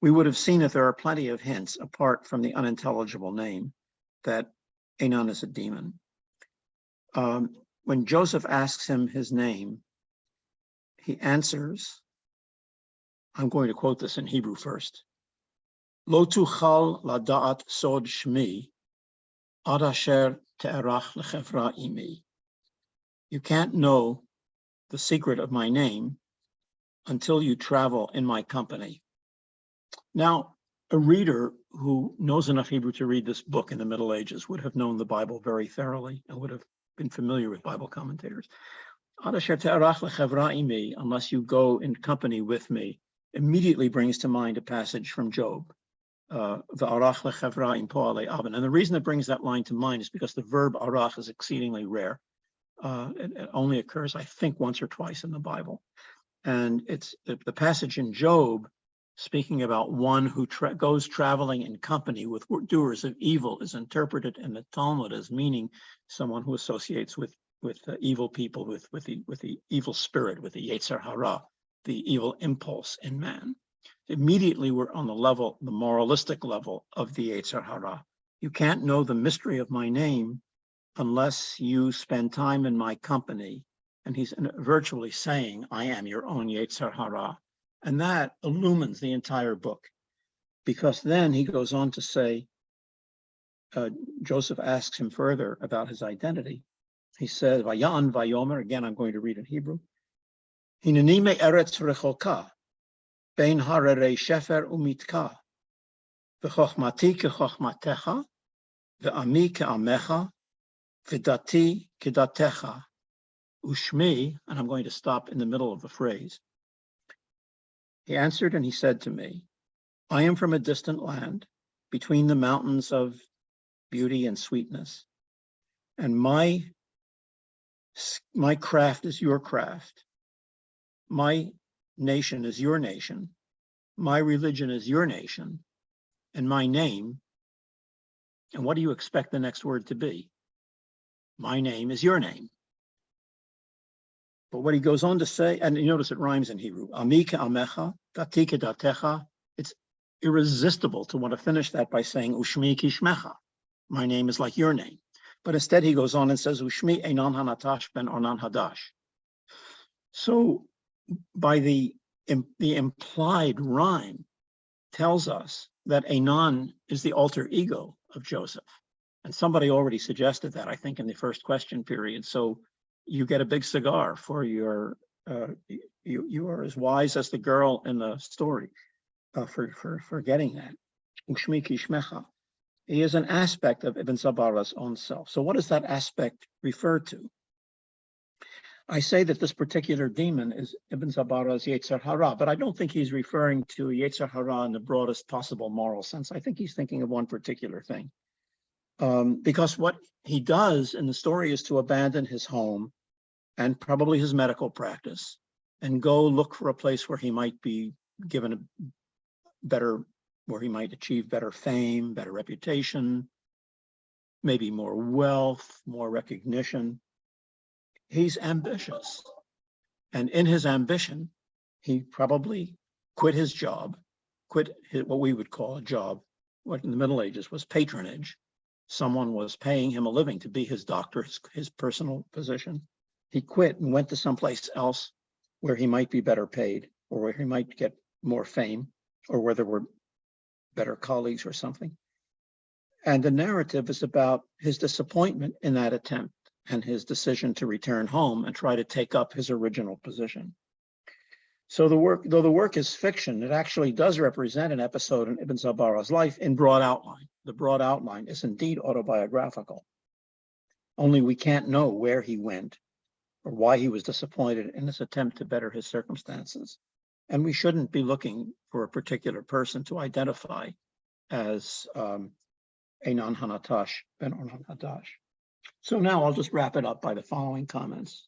We would have seen that there are plenty of hints, apart from the unintelligible name, that Anan is a demon. when Joseph asks him his name, he answers, I'm going to quote this in Hebrew first. Lo tuchal lada'at sod shmi ad asher te'arach lechevra imi. You can't know the secret of my name until you travel in my company. Now, a reader who knows enough Hebrew to read this book in the Middle Ages would have known the Bible very thoroughly and would have been familiar with Bible commentators. Unless you go in company with me, immediately brings to mind a passage from Job. And the reason it brings that line to mind is because the verb arach is exceedingly rare. It only occurs, I think, once or twice in the Bible. And it's the passage in Job speaking about one who goes traveling in company with doers of evil is interpreted in the Talmud as meaning someone who associates with evil people, with the evil spirit, with the Yetzer Hara, the evil impulse in man. Immediately we're on the moralistic level of the Yetzer Hara. You can't know the mystery of my name unless you spend time in my company. And he's virtually saying, I am your own Yetzer Hara. And that illumines the entire book, because then he goes on to say, Joseph asks him further about his identity. He says, Vayan Vayomer, again, I'm going to read in Hebrew. Hineni me eretz rechoka, bein hararei shefer umitka, v'chochmati kechochmatecha, v'ami ke'amecha, v'dati kedatecha, ushmi, and I'm going to stop in the middle of the phrase. He answered and he said to me, I am from a distant land, between the mountains of beauty and sweetness, and my craft is your craft. My nation is your nation. My religion is your nation. And my name, and what do you expect the next word to be? My name is your name. But what he goes on to say, and you notice it rhymes in Hebrew, Ami ke'amecha, dati kedatecha, it's irresistible to want to finish that by saying, Ushmi kishmecha, my name is like your name. But instead he goes on and says, Ushmi einan hanatash ben onan hadash. So by the implied rhyme tells us that Einan is the alter ego of Joseph. And somebody already suggested that, I think, in the first question period. So you get a big cigar for your, you are as wise as the girl in the story for getting that. Ushmi kishmecha. He is an aspect of Ibn Zabara's own self. So what does that aspect refer to? I say that this particular demon is Ibn Zabara's Yetzer Hara, but I don't think he's referring to Yetzer Hara in the broadest possible moral sense. I think he's thinking of one particular thing. Because what he does in the story is to abandon his home and probably his medical practice and go look for a place where he might be given a better, where he might achieve better fame, better reputation, maybe more wealth, more recognition. He's ambitious. And in his ambition, he probably quit his job, quit what we would call a job, what in the Middle Ages was patronage. Someone was paying him a living to be his doctor, his personal physician. He quit and went to someplace else where he might be better paid, or where he might get more fame, or where there were better colleagues or something. And the narrative is about his disappointment in that attempt and his decision to return home and try to take up his original position. So though the work is fiction, it actually does represent an episode in Ibn Zabara's life in broad outline. The broad outline is indeed autobiographical. Only we can't know where he went or why he was disappointed in his attempt to better his circumstances. And we shouldn't be looking for a particular person to identify as Einan Hanatash ben Onan Hadash. So now I'll just wrap it up by the following comments.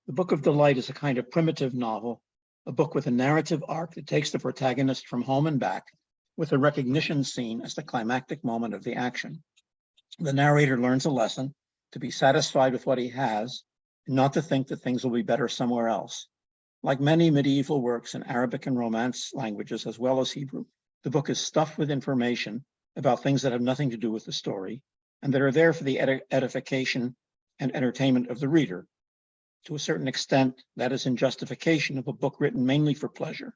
The Book of Delight is a kind of primitive novel, a book with a narrative arc that takes the protagonist from home and back, with a recognition scene as the climactic moment of the action. The narrator learns a lesson to be satisfied with what he has, and not to think that things will be better somewhere else. Like many medieval works in Arabic and Romance languages, as well as Hebrew, the book is stuffed with information about things that have nothing to do with the story, and that are there for the edification and entertainment of the reader, To a certain extent, that is in justification of a book written mainly for pleasure.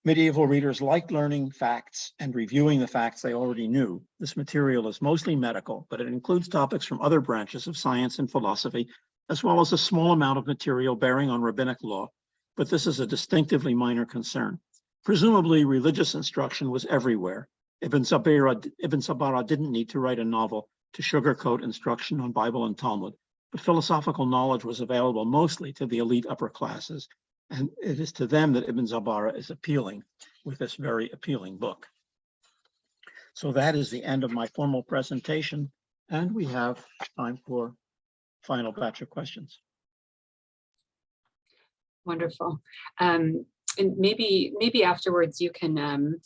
Medieval readers liked learning facts and reviewing the facts they already knew. This material is mostly medical, but it includes topics from other branches of science and philosophy, as well as a small amount of material bearing on rabbinic law, but this is a distinctively minor concern. Presumably, religious instruction was everywhere. Ibn Sabara didn't need to write a novel to sugarcoat instruction on Bible and Talmud, but philosophical knowledge was available mostly to the elite upper classes, and it is to them that Ibn Zabara is appealing with this very appealing book. So that is the end of my formal presentation, and we have time for final batch of questions. Wonderful. And maybe afterwards you can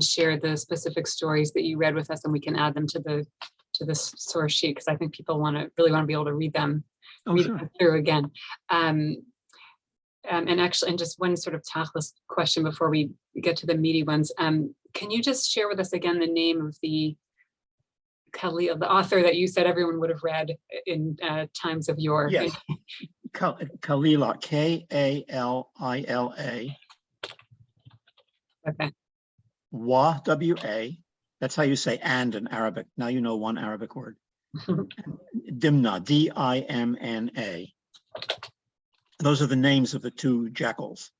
share the specific stories that you read with us, and we can add them to the source sheet, because I think people really want to be able to read them, them through again. And just one sort of tactless question before we get to the meaty ones. Can you just share with us again the name of the Khalil, the author that you said everyone would have read in times of yore? Yes, Kalila, Kalila. Okay. W-A. That's how you say and in Arabic. Now you know one Arabic word. Dimna, D-I-M-N-A. Those are the names of the two jackals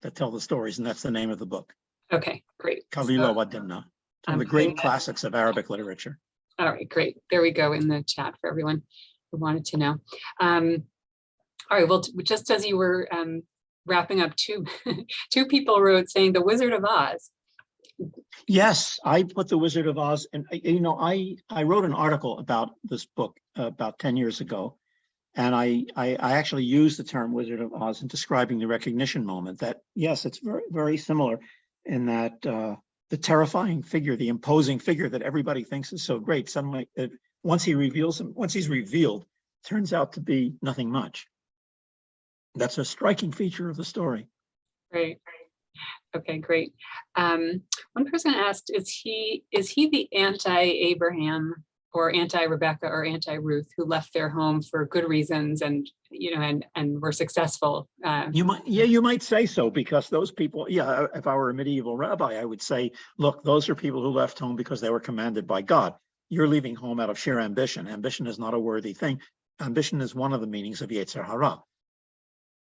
that tell the stories, and that's the name of the book. Okay, great. Kalila wa Dimna, one of the great classics of Arabic literature. All right, great. There we go in the chat for everyone who wanted to know. All right, well, just as you were wrapping up, two people wrote saying The Wizard of Oz. Yes, I put The Wizard of Oz, and I wrote an article about this book about 10 years ago, and I actually used the term Wizard of Oz in describing the recognition moment. That yes, it's very, very similar in that the terrifying figure, the imposing figure that everybody thinks is so great, suddenly once he's revealed, turns out to be nothing much. That's a striking feature of the story. Right. Okay, great. One person asked, is he the anti-Abraham or anti-Rebecca or anti-Ruth who left their home for good reasons and were successful? You might say so, because those people, if I were a medieval rabbi, I would say, look, those are people who left home because they were commanded by God. You're leaving home out of sheer ambition. Ambition is not a worthy thing. Ambition is one of the meanings of Yetzer Hara.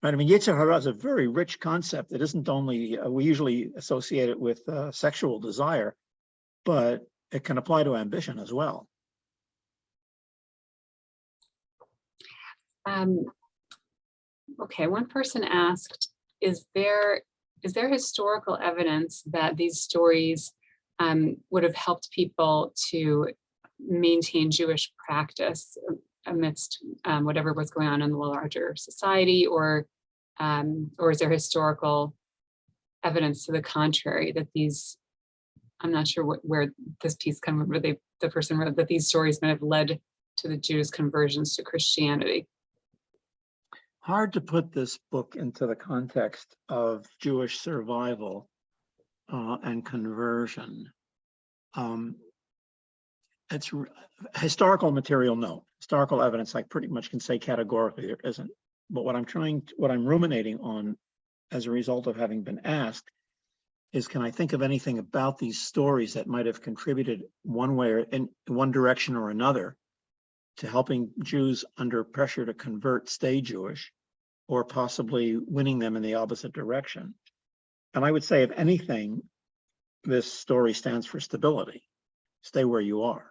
Right? I mean, Yetzer Hara is a very rich concept. It isn't only, we usually associate it with sexual desire, but it can apply to ambition as well. Okay, one person asked, is there historical evidence that these stories would have helped people to maintain Jewish practice amidst whatever was going on in the larger society, or is there historical evidence to the contrary that these, I'm not sure where this piece comes from, where the person wrote that these stories might have led to the Jews' conversions to Christianity? Hard to put this book into the context of Jewish survival and conversion. It's historical material, no. Historical evidence, I pretty much can say categorically there isn't. But what I'm ruminating on as a result of having been asked is, can I think of anything about these stories that might have contributed one way or in one direction or another to helping Jews under pressure to convert stay Jewish, or possibly winning them in the opposite direction? And I would say, if anything, this story stands for stability. Stay where you are.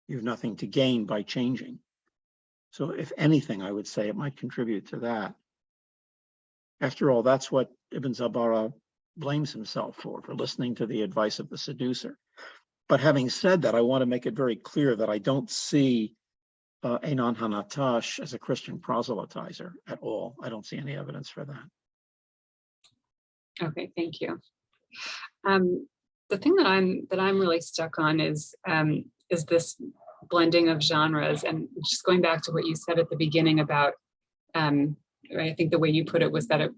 You have nothing to gain by changing. So if anything, I would say it might contribute to that. After all, that's what Ibn Zabara blames himself for listening to the advice of the seducer. But having said that, I want to make it very clear that I don't see Einon Hanatash as a Christian proselytizer at all. I don't see any evidence for that. Okay, thank you. The thing that I'm really stuck on is this blending of genres, and just going back to what you said at the beginning about, I think the way you put it was that it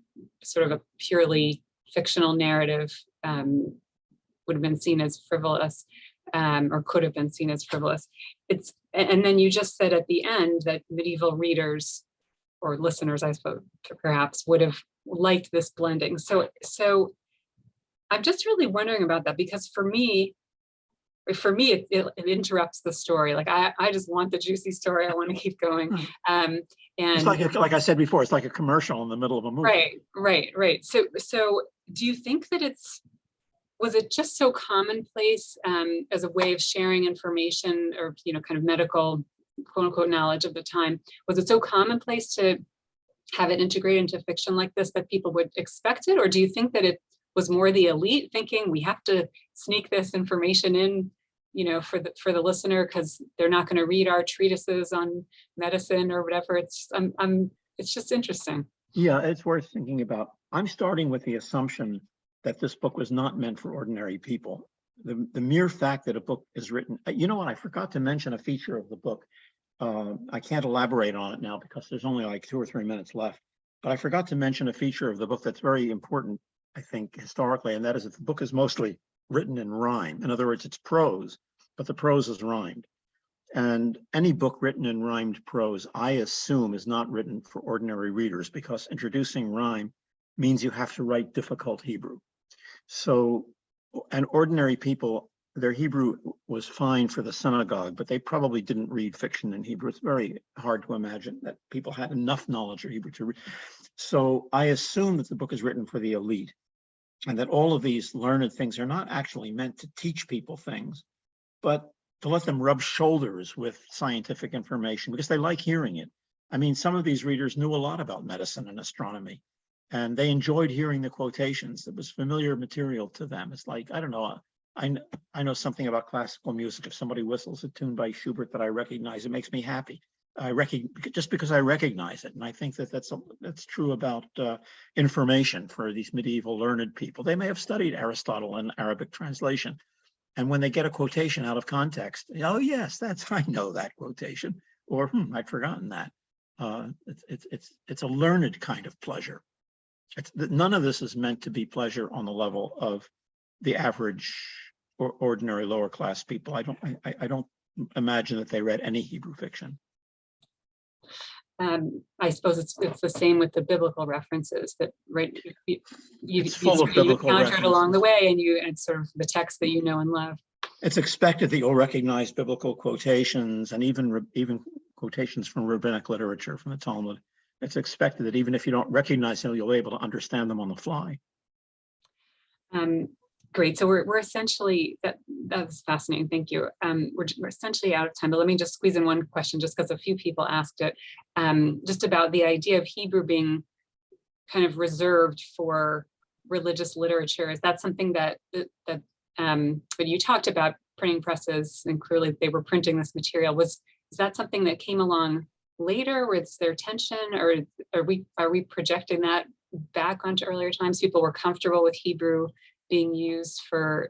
sort of a purely fictional narrative would have been seen as frivolous, or could have been seen as frivolous. And then you just said at the end that medieval readers or listeners, I suppose, perhaps would have liked this blending. So I'm just really wondering about that, because for me, it interrupts the story. Like I just want the juicy story. I want to keep going. And it's like I said before, it's like a commercial in the middle of a movie. Right. So do you think that was it just so commonplace as a way of sharing information, or, kind of medical quote unquote knowledge of the time? Was it so commonplace to have it integrated into fiction like this that people would expect it? Or do you think that it was more the elite thinking we have to sneak this information in, for the listener, because they're not going to read our treatises on medicine or whatever? It's just interesting. Yeah, it's worth thinking about. I'm starting with the assumption that this book was not meant for ordinary people. The mere fact that a book is written, what, I forgot to mention a feature of the book. I can't elaborate on it now because there's only like 2 or 3 minutes left, but I forgot to mention a feature of the book that's very important, I think, historically, and that is that the book is mostly written in rhyme. In other words, it's prose, but the prose is rhymed. And any book written in rhymed prose, I assume, is not written for ordinary readers, because introducing rhyme means you have to write difficult Hebrew. So, and ordinary people, their Hebrew was fine for the synagogue, but they probably didn't read fiction in Hebrew. It's very hard to imagine that people had enough knowledge of Hebrew to read. So I assume that the book is written for the elite, and that all of these learned things are not actually meant to teach people things, but to let them rub shoulders with scientific information because they like hearing it. I mean, some of these readers knew a lot about medicine and astronomy, and they enjoyed hearing the quotations. It was familiar material to them. It's like, I don't know, I know something about classical music. If somebody whistles a tune by Schubert that I recognize, it makes me happy. Just because I recognize it. And I think that that's true about information for these medieval learned people. They may have studied Aristotle and Arabic translation. And when they get a quotation out of context, oh yes, I know that quotation, or I'd forgotten that. It's a learned kind of pleasure. None of this is meant to be pleasure on the level of the average or ordinary lower class people. I don't imagine that they read any Hebrew fiction. I suppose it's the same with the biblical references that you encountered along the way, and it's sort of the text that you know and love. It's expected that you'll recognize biblical quotations, and even quotations from rabbinic literature, from the Talmud. It's expected that even if you don't recognize them, you'll be able to understand them on the fly. Great. So we're essentially, that's fascinating. Thank you. We're essentially out of time, but let me just squeeze in one question, just because a few people asked it, just about the idea of Hebrew being kind of reserved for religious literature. Is that something that when you talked about printing presses, and clearly they were printing this material, is that something that came along later? Was there tension, or are we projecting that back onto earlier times? People were comfortable with Hebrew being used for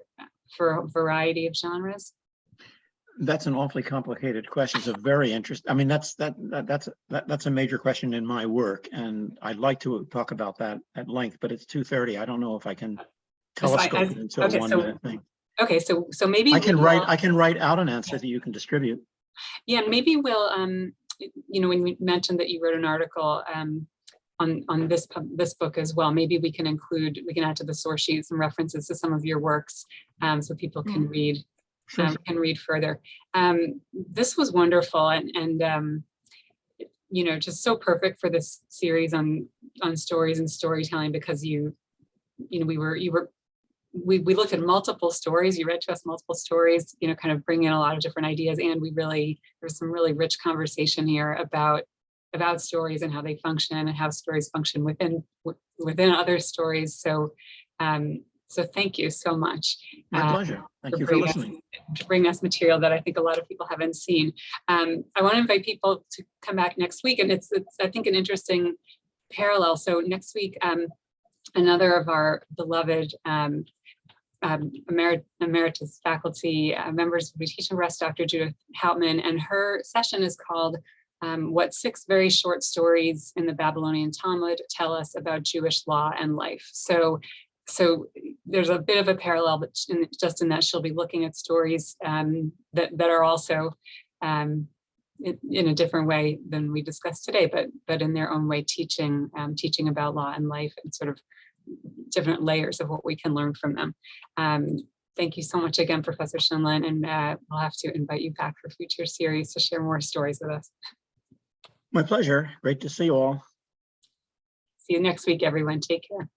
a variety of genres? That's an awfully complicated question. It's a very interesting. I mean, that's a major question in my work, and I'd like to talk about that at length. But it's 2:30. I don't know if I can telescope it into a 1 minute thing. Okay, so maybe I can write out an answer that you can distribute. Yeah, maybe we'll when we mentioned that you wrote an article on this book as well, maybe we can add to the source sheet some references to some of your works, so people can read. Sure. Can read further. This was wonderful, and just so perfect for this series on stories and storytelling, because we looked at multiple stories. You read to us multiple stories, kind of bring in a lot of different ideas, and there's some really rich conversation here about stories and how they function, and how stories function within other stories. So thank you so much. My pleasure. Thank you for listening. To bring us material that I think a lot of people haven't seen. I want to invite people to come back next week, and it's I think an interesting parallel. So next week, another of our beloved Emeritus faculty members will be teaching for us, Dr. Judith Houtman, and her session is called What 6 Very Short Stories in the Babylonian Talmud Tell Us About Jewish Law and Life. So there's a bit of a parallel, but just in that she'll be looking at stories that are also in a different way than we discussed today, but in their own way teaching about law and life and sort of different layers of what we can learn from them. Thank you so much again, Professor Scheindlin, and we'll have to invite you back for future series to share more stories with us. My pleasure. Great to see you all. See you next week, everyone. Take care.